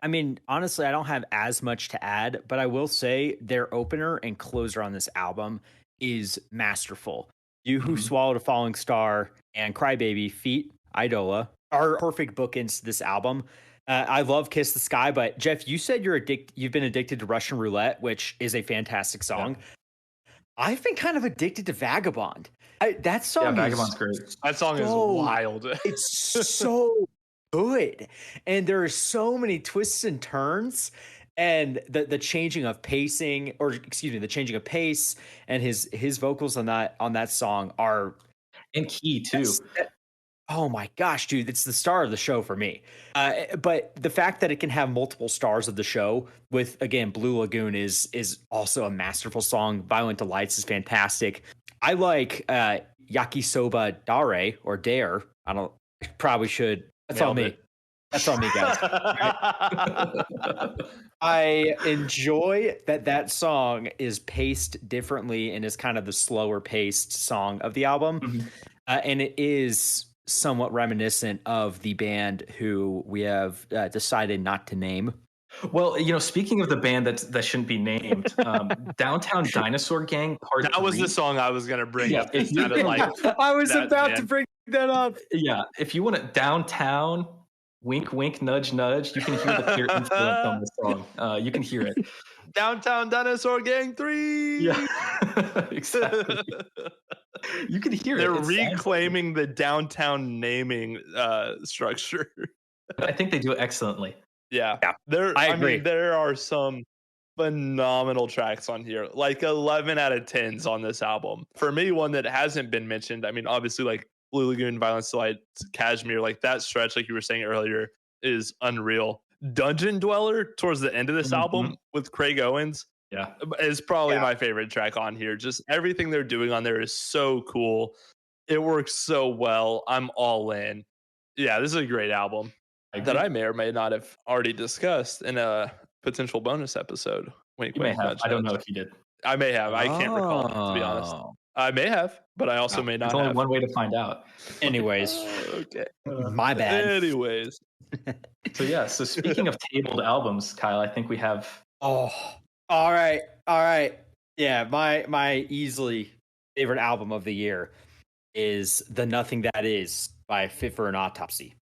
I mean, honestly, I don't have as much to add, but I will say their opener and closer on this album is masterful. You Who Swallowed a Falling Star and Crybaby feat. Idola are perfect bookends to this album. I love Kiss the Sky, but Jeff, you said you've been addicted to Russian Roulette, which is a fantastic song. Yeah. I've been kind of addicted to Vagabond. That song Vagabond's great. That song is wild. It's so good, and there are so many twists and turns, and the changing of pacing, or excuse me, the changing of pace, and his vocals on that song are in key too. Oh my gosh, dude, it's the star of the show for me. But the fact that it can have multiple stars of the show with, again, Blue Lagoon is also a masterful song. Violent Delights is fantastic. I like Yakisoba Dare or Dare. Probably should. That's on me. That's on me, guys. I enjoy that song is paced differently and is kind of the slower paced song of the album. Mm-hmm. And it is somewhat reminiscent of the band who we have decided not to name. Well, speaking of the band that shouldn't be named, Downtown Dinosaur Gang Part 3. That was the song I was going to bring up. It sounded like I was about to bring that up. Yeah, if you want it, Downtown, wink, wink, nudge, nudge, you can hear the clear influence on the song. You can hear it. Downtown Dinosaur Gang 3. Yeah, exactly. You can hear They're it. They're reclaiming the downtown naming structure. I think they do it excellently. Yeah. I agree. Mean, there are some phenomenal tracks on here, like 11 out of 10s on this album. For me, one that hasn't been mentioned, I mean, obviously, like Blue Lagoon, Violent Delights, Kashmir, like that stretch, like you were saying earlier, is unreal. Dungeon Dweller towards the end of this album with Craig Owens, is probably my favorite track on here. Just everything they're doing on there is so cool. It works so well. I'm all in. Yeah, this is a great album that I may or may not have already discussed in a potential bonus episode. Wink, wink, nudge, I don't know if you did. I may have. I can't recall, to be honest. I may have, but I also may not have. There's only one way to find out. Anyways. Okay. My bad. Anyways. So speaking of tabled albums, Kyle, I think we have... Oh, all right. Yeah, my easily favorite album of the year is The Nothing That Is by Fit for an Autopsy.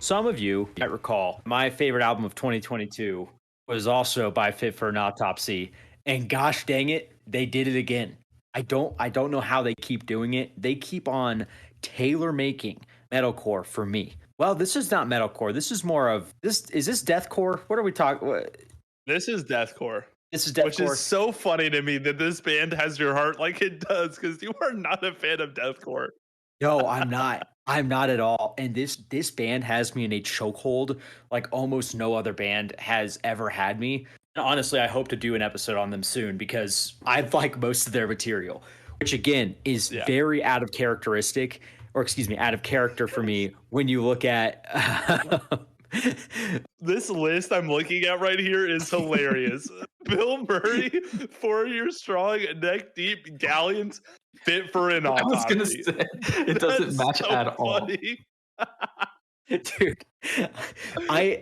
Some of you might recall my favorite album of 2022 was also by Fit for an Autopsy, and gosh dang it, they did it again. I don't know how they keep doing it. They keep on tailor-making metalcore for me. Well, this is not metalcore. This is more of this. Is this deathcore? What are we talking? This is deathcore. This is deathcore. Which is so funny to me that this band has your heart like it does, because you are not a fan of deathcore. No, I'm not. I'm not at all. And this band has me in a chokehold like almost no other band has ever had me. And honestly, I hope to do an episode on them soon because I like most of their material, which again is very out of characteristic, or excuse me, out of character for me when you look at this list I'm looking at right here is hilarious. Bilmuri, 4 years strong, neck deep, Galleons, fit for an I was autopsy. gonna say it doesn't match so at all. funny. Dude,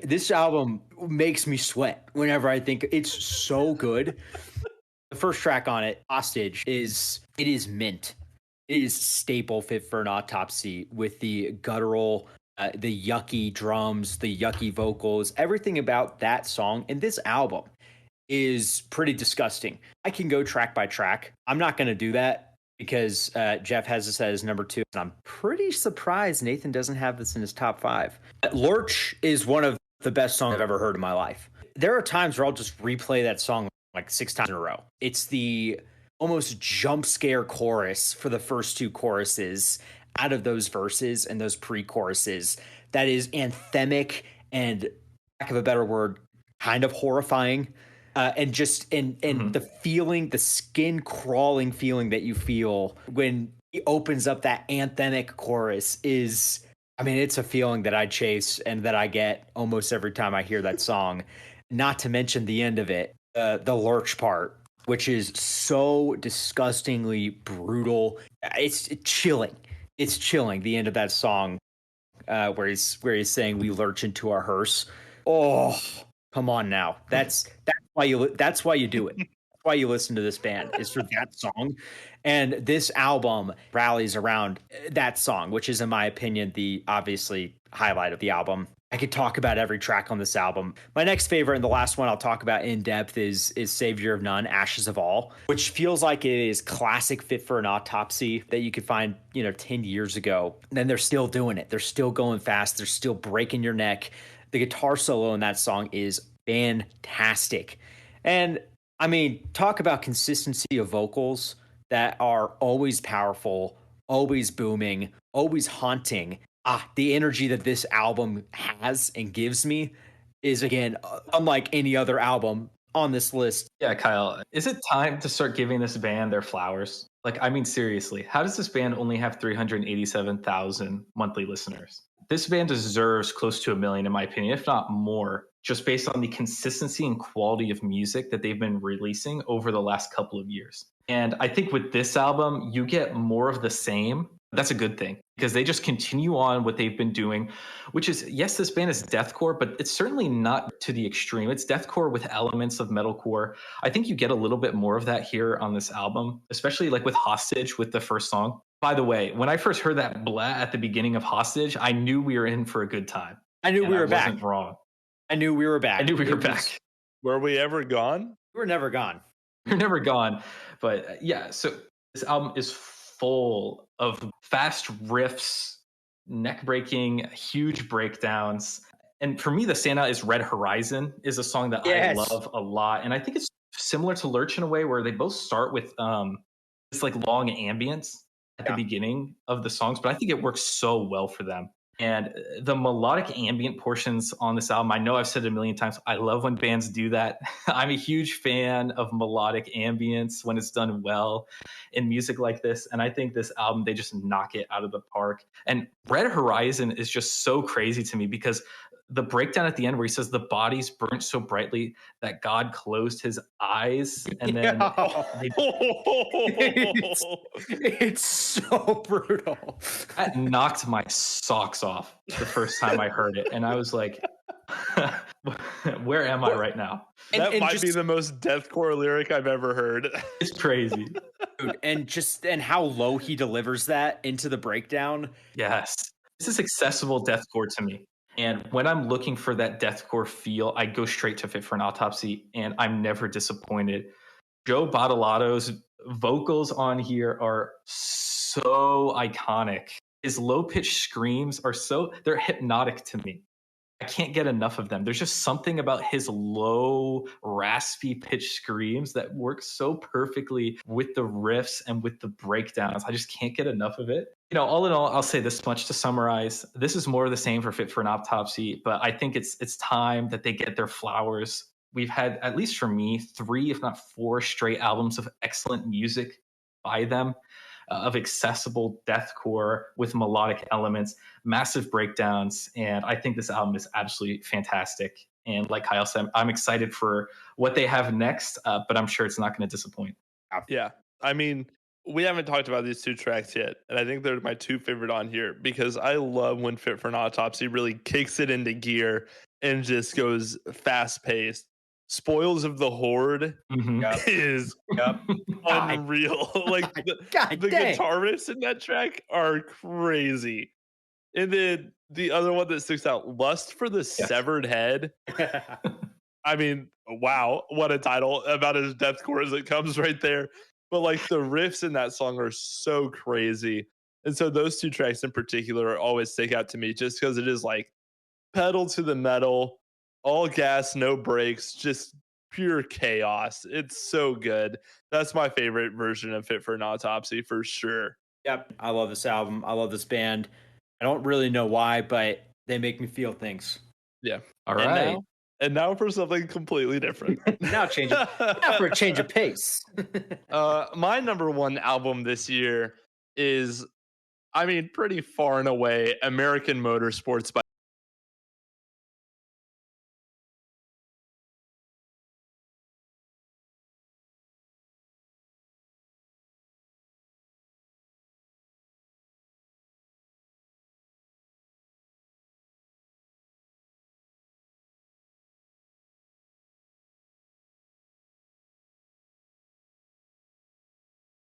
this album makes me sweat whenever I think it's so good. The first track on it, Hostage, is mint. It is staple fit for an autopsy with the guttural, the yucky drums, the yucky vocals, everything about that song and this album is pretty disgusting. I can go track by track. I'm not going to do that because Jeff has this as number 2, and I'm pretty surprised Nathan doesn't have this in his top 5. Lurch is one of the best songs I've ever heard in my life. There are times where I'll just replay that song like 6 times in a row. It's the almost jump scare chorus for the first 2 choruses out of those verses and those pre-choruses that is anthemic and, lack of a better word, kind of horrifying. And just the feeling, the skin crawling feeling that you feel when he opens up that anthemic chorus is, I mean, it's a feeling that I chase and that I get almost every time I hear that song. Not to mention the end of it, the lurch part, which is so disgustingly brutal. It's chilling. It's chilling. The end of that song, where he's saying we lurch into our hearse. Oh, come on now. That's why you do it. That's why you listen to this band, is for that song. And this album rallies around that song, which is, in my opinion, the obviously highlight of the album. I could talk about every track on this album. My next favorite, and the last one I'll talk about in depth, is Savior of None, Ashes of All, which feels like it is classic fit for an autopsy that you could find, 10 years ago. And then they're still doing it. They're still going fast. They're still breaking your neck. The guitar solo in that song is fantastic. And I mean, talk about consistency of vocals that are always powerful, always booming, always haunting. The energy that this album has and gives me is, again, unlike any other album on this list. Yeah, Kyle, is it time to start giving this band their flowers? Like, I mean, seriously, how does this band only have 387,000 monthly listeners? This band deserves close to 1 million, in my opinion, if not more, just based on the consistency and quality of music that they've been releasing over the last couple of years. And I think with this album, you get more of the same. That's a good thing, because they just continue on what they've been doing, which is, yes, this band is deathcore, but it's certainly not to the extreme. It's deathcore with elements of metalcore. I think you get a little bit more of that here on this album, especially like with Hostage, with the first song. By the way, when I first heard that blah at the beginning of Hostage, I knew we were in for a good time. I knew we were back. I wasn't wrong. I knew we were back. I knew we were back. Were we ever gone? We were never gone. We're never gone. But yeah, so this album is full of fast riffs, neck-breaking, huge breakdowns. And for me, the standout is Red Horizon, is a song that I love a lot. And I think it's similar to Lurch in a way, where they both start with this like long ambience at the beginning of the songs, but I think it works so well for them. And the melodic ambient portions on this album, I know I've said it a million times, I love when bands do that. I'm a huge fan of melodic ambience when it's done well in music like this. And I think this album, they just knock it out of the park. And Red Horizon is just so crazy to me, because the breakdown at the end where he says the bodies burnt so brightly that God closed his eyes, and then it's so brutal. That knocked my socks off the first time I heard it, and I was like, where am I right now? That might be the most deathcore lyric I've ever heard. It's crazy. Dude, and how low he delivers that into the breakdown. Yes. This is accessible deathcore to me. And when I'm looking for that deathcore feel, I go straight to Fit for an Autopsy, and I'm never disappointed. Joe Bottolato's vocals on here are so iconic. His low-pitched screams they're hypnotic to me. I can't get enough of them. There's just something about his low, raspy pitch screams that works so perfectly with the riffs and with the breakdowns. I just can't get enough of it. All in all, I'll say this much to summarize. This is more of the same for Fit for an Autopsy, but I think it's time that they get their flowers. We've had, at least for me, 3, if not 4 straight albums of excellent music by them. of accessible deathcore with melodic elements, massive breakdowns. And I think this album is absolutely fantastic. And like Kyle said, I'm excited for what they have next, but I'm sure it's not going to disappoint. Yeah. I mean, we haven't talked about these two tracks yet, and I think they're my two favorite on here because I love when Fit for an Autopsy really kicks it into gear and just goes fast paced. Spoils of the Horde is unreal. Like the guitar riffs in that track are crazy. And then the other one that sticks out, Lust for the Severed Head. I mean, wow, what a title, about as deathcore as it comes right there. But like the riffs in that song are so crazy. And so those two tracks in particular always stick out to me just because it is like pedal to the metal, all gas, no brakes, just pure chaos. It's so good. That's my favorite version of Fit for an Autopsy for sure. Yep. I love this album. I love this band. I don't really know why, but they make me feel things. Yeah. All right. And now for something completely different. now for a change of pace. My number one album this year is, I mean, pretty far and away, American Motorsports by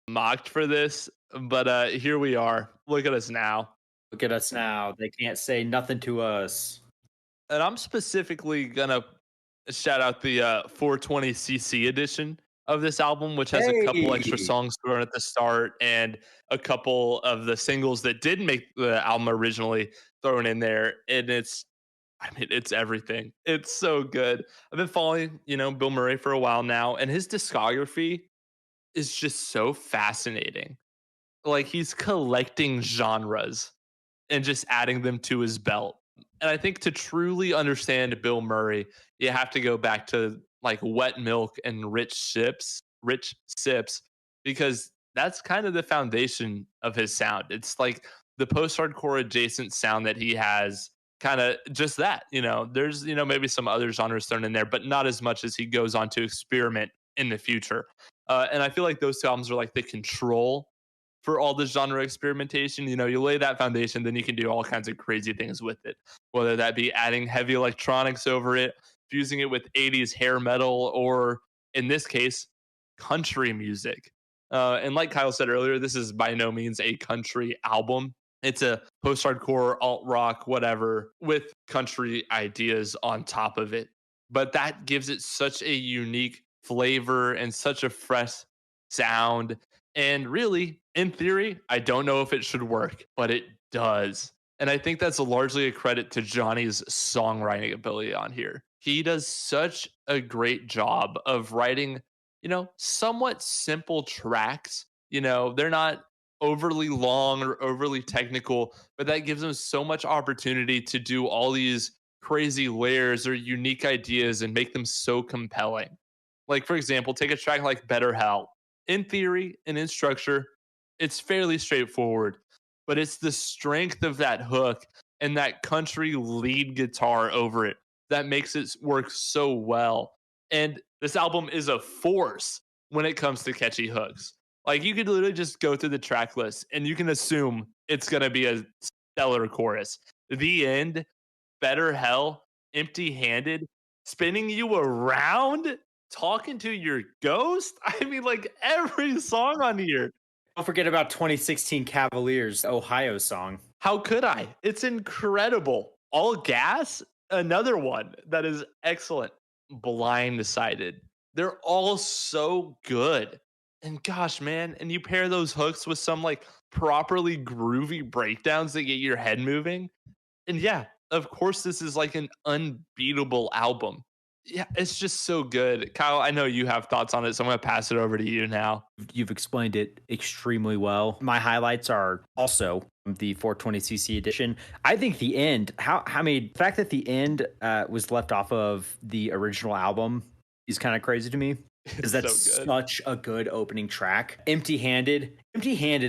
mocked for this, but here we are. Look at us now. Look at us now. They can't say nothing to us. And I'm specifically gonna shout out the 420cc edition of this album, which has a couple extra songs thrown at the start and a couple of the singles that didn't make the album originally thrown in there. And it's everything. It's so good. I've been following, Bilmuri for a while now, and his discography is just so fascinating. Like he's collecting genres and just adding them to his belt. And I think to truly understand Bilmuri, you have to go back to like Wet Milk and Rich Sips, because that's kind of the foundation of his sound. It's like the post-hardcore adjacent sound that he has, kind of just that. There's maybe some other genres thrown in there, but not as much as he goes on to experiment in the future. And I feel like those two albums are like the control for all the genre experimentation. You lay that foundation, then you can do all kinds of crazy things with it, whether that be adding heavy electronics over it, fusing it with 80s hair metal, or in this case, country music. And like Kyle said earlier, this is by no means a country album. It's a post-hardcore, alt-rock, whatever, with country ideas on top of it. But that gives it such a unique flavor and such a fresh sound. And really, in theory, I don't know if it should work, but it does. And I think that's largely a credit to Johnny's songwriting ability on here. He does such a great job of writing, somewhat simple tracks. They're not overly long or overly technical, but that gives him so much opportunity to do all these crazy layers or unique ideas and make them so compelling. Like, for example, take a track like Better Hell. In theory and in structure, it's fairly straightforward, but it's the strength of that hook and that country lead guitar over it that makes it work so well. And this album is a force when it comes to catchy hooks. Like, you could literally just go through the track list and you can assume it's going to be a stellar chorus. The End, Better Hell, Empty Handed, Spinning You Around, Talking to Your Ghost. I mean, like every song on here. Don't forget about 2016 Cavaliers, Ohio song. How could I? It's incredible. All Gas, another one that is excellent. Blindsided. They're all so good. And gosh, man, and you pair those hooks with some like properly groovy breakdowns that get your head moving. And yeah, of course, this is like an unbeatable album. Yeah, it's just so good. Kyle, I know you have thoughts on it, so I'm going to pass it over to you now. You've explained it extremely well. My highlights are also the 420cc edition. I think The End, the fact that The End was left off of the original album is kind of crazy to me. because that's so good. such a good opening track. Empty-Handed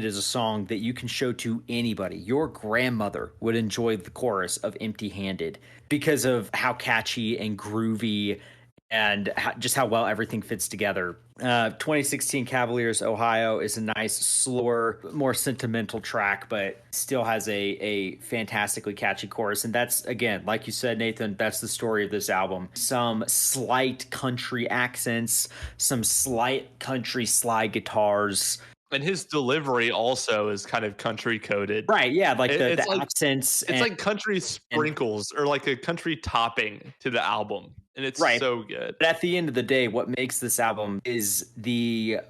is a song that you can show to anybody. Your grandmother would enjoy the chorus of Empty-Handed because of how catchy and groovy and just how well everything fits together. 2016 Cavaliers, Ohio is a nice, slower, more sentimental track, but still has a fantastically catchy chorus. And that's, again, like you said, Nathan, that's the story of this album. Some slight country accents, some slight country slide guitars. And his delivery also is kind of country coded. Right, yeah, like the like, accents. It's like country sprinkles or like a country topping to the album. And it's so good. But at the end of the day, what makes this album is the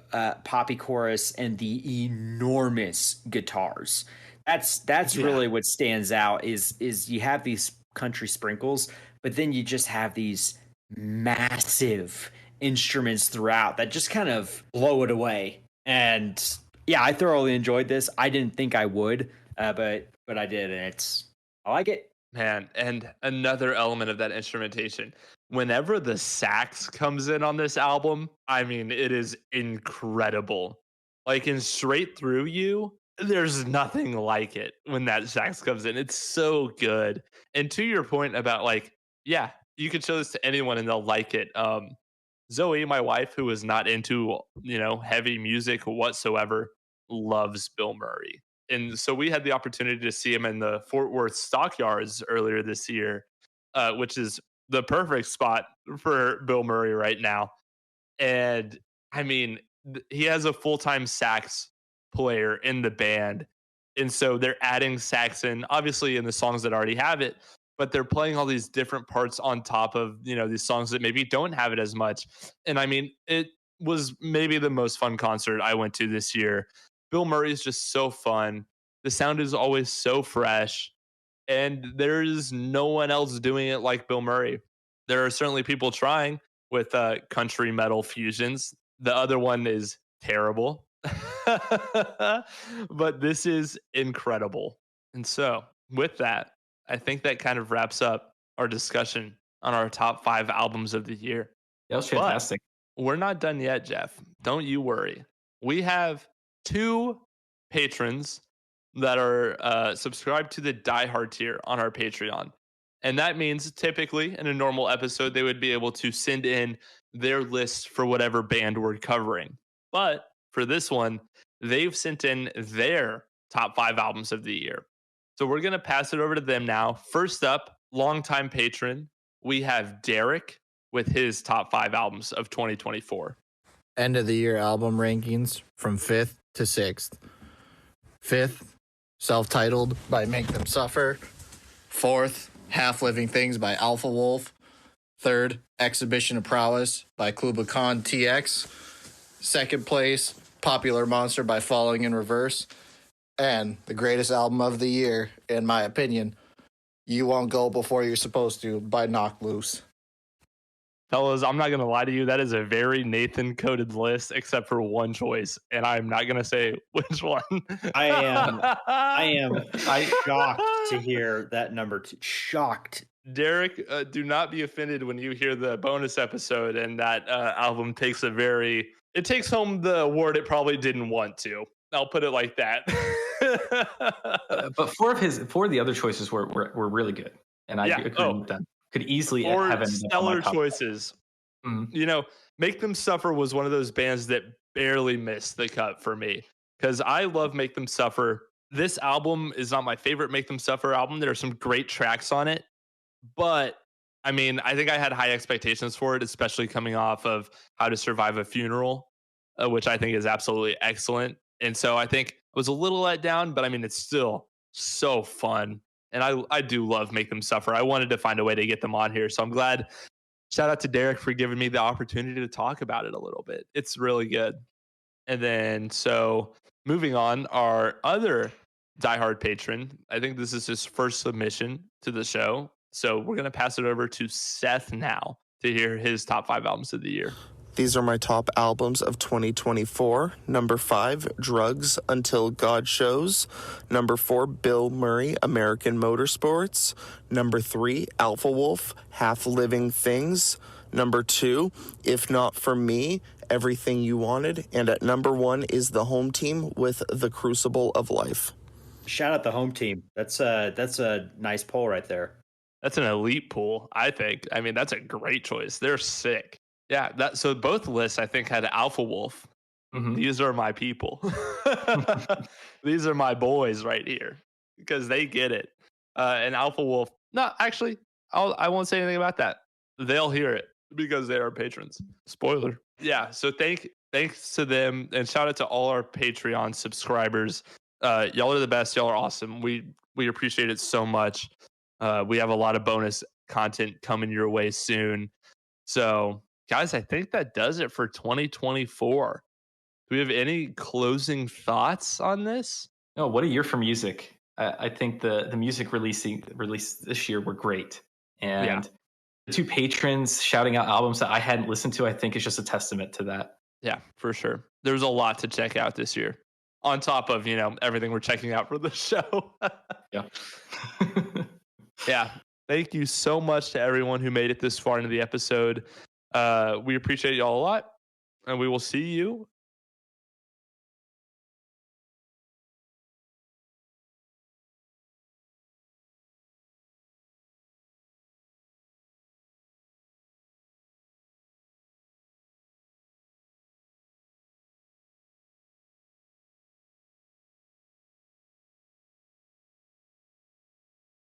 poppy chorus and the enormous guitars. That's really what stands out is you have these country sprinkles, but then you just have these massive instruments throughout that just kind of blow it away. And yeah, I thoroughly enjoyed this. I didn't think I would, but I did, and I like it. Man, and another element of that instrumentation. Whenever the sax comes in on this album, I mean, it is incredible. Like in Straight Through You, there's nothing like it when that sax comes in. It's so good. And to your point about like, yeah, you could show this to anyone and they'll like it. Zoe, my wife, who is not into, heavy music whatsoever, loves Bilmuri. And so we had the opportunity to see him in the Fort Worth Stockyards earlier this year, which is the perfect spot for Bilmuri right now. And I mean, he has a full-time sax player in the band. And so they're adding sax in, obviously in the songs that already have it, but they're playing all these different parts on top of, these songs that maybe don't have it as much. And I mean, it was maybe the most fun concert I went to this year. Bilmuri is just so fun. The sound is always so fresh. And there's no one else doing it like Bilmuri. There are certainly people trying with country metal fusions. The other one is terrible. But this is incredible. And so with that, I think that kind of wraps up our discussion on our top 5 albums of the year. That was fantastic. But we're not done yet, Jeff. Don't you worry. We have 2 patrons that are subscribed to the Die Hard tier on our Patreon. And that means typically in a normal episode, they would be able to send in their list for whatever band we're covering. But for this one, they've sent in their top 5 albums of the year. So we're going to pass it over to them now. First up, longtime patron, we have Derek with his top 5 albums of 2024. End of the year album rankings from 5th to 6th. 5th, Self-Titled by Make Them Suffer. 4th, Half Living Things by Alpha Wolf. 3rd, Exhibition of Prowess by Kublai Khan TX. 2nd place, Popular Monster by Falling in Reverse. And the greatest album of the year, in my opinion, You Won't Go Before You're Supposed To by Knocked Loose. Fellas, I'm not going to lie to you. That is a very Nathan-coded list, except for one choice, and I'm not going to say which one. I am shocked to hear that number 2. Shocked. Derek, do not be offended when you hear the bonus episode and that album takes it takes home the award it probably didn't want to. I'll put it like that. But 4 of the other choices were really good, and I agree with them. Could easily have stellar choices. Mm-hmm. Make Them Suffer was one of those bands that barely missed the cut for me because I love Make Them Suffer. This album is not my favorite Make Them Suffer album. There are some great tracks on it, but I mean, I think I had high expectations for it, especially coming off of How to Survive a Funeral, which I think is absolutely excellent. And so I think I was a little let down, but I mean, it's still so fun. And I do love Make Them Suffer. I wanted to find a way to get them on here. So I'm glad. Shout out to Derek for giving me the opportunity to talk about it a little bit. It's really good. And then, so moving on, our other diehard patron, I think this is his first submission to the show. So we're going to pass it over to Seth now to hear his top 5 albums of the year. These are my top albums of 2024. Number 5, Drugs Until God Shows. Number 4, Bilmuri, American Motorsports. Number 3, Alpha Wolf, Half Living Things. Number 2, If Not For Me, Everything You Wanted. And at number 1 is the home team with The Crucible of Life. Shout out the home team. That's a nice poll right there. That's an elite pool, I think. I mean, that's a great choice. They're sick. Yeah, so both lists, I think, had Alpha Wolf. Mhm. These are my people. These are my boys right here because they get it. And Alpha Wolf, no, actually, I won't say anything about that. They'll hear it because they are patrons. Spoiler. Yeah, so thanks to them, and shout out to all our Patreon subscribers. Y'all are the best. Y'all are awesome. We appreciate it so much. We have a lot of bonus content coming your way soon. So, guys, I think that does it for 2024. Do we have any closing thoughts on this? No, what a year for music. I think the music released this year were great. And the 2 patrons shouting out albums that I hadn't listened to, I think is just a testament to that. Yeah, for sure. There's a lot to check out this year. On top of, everything we're checking out for the show. Yeah. Yeah. Thank you so much to everyone who made it this far into the episode. We appreciate y'all a lot. And we will see you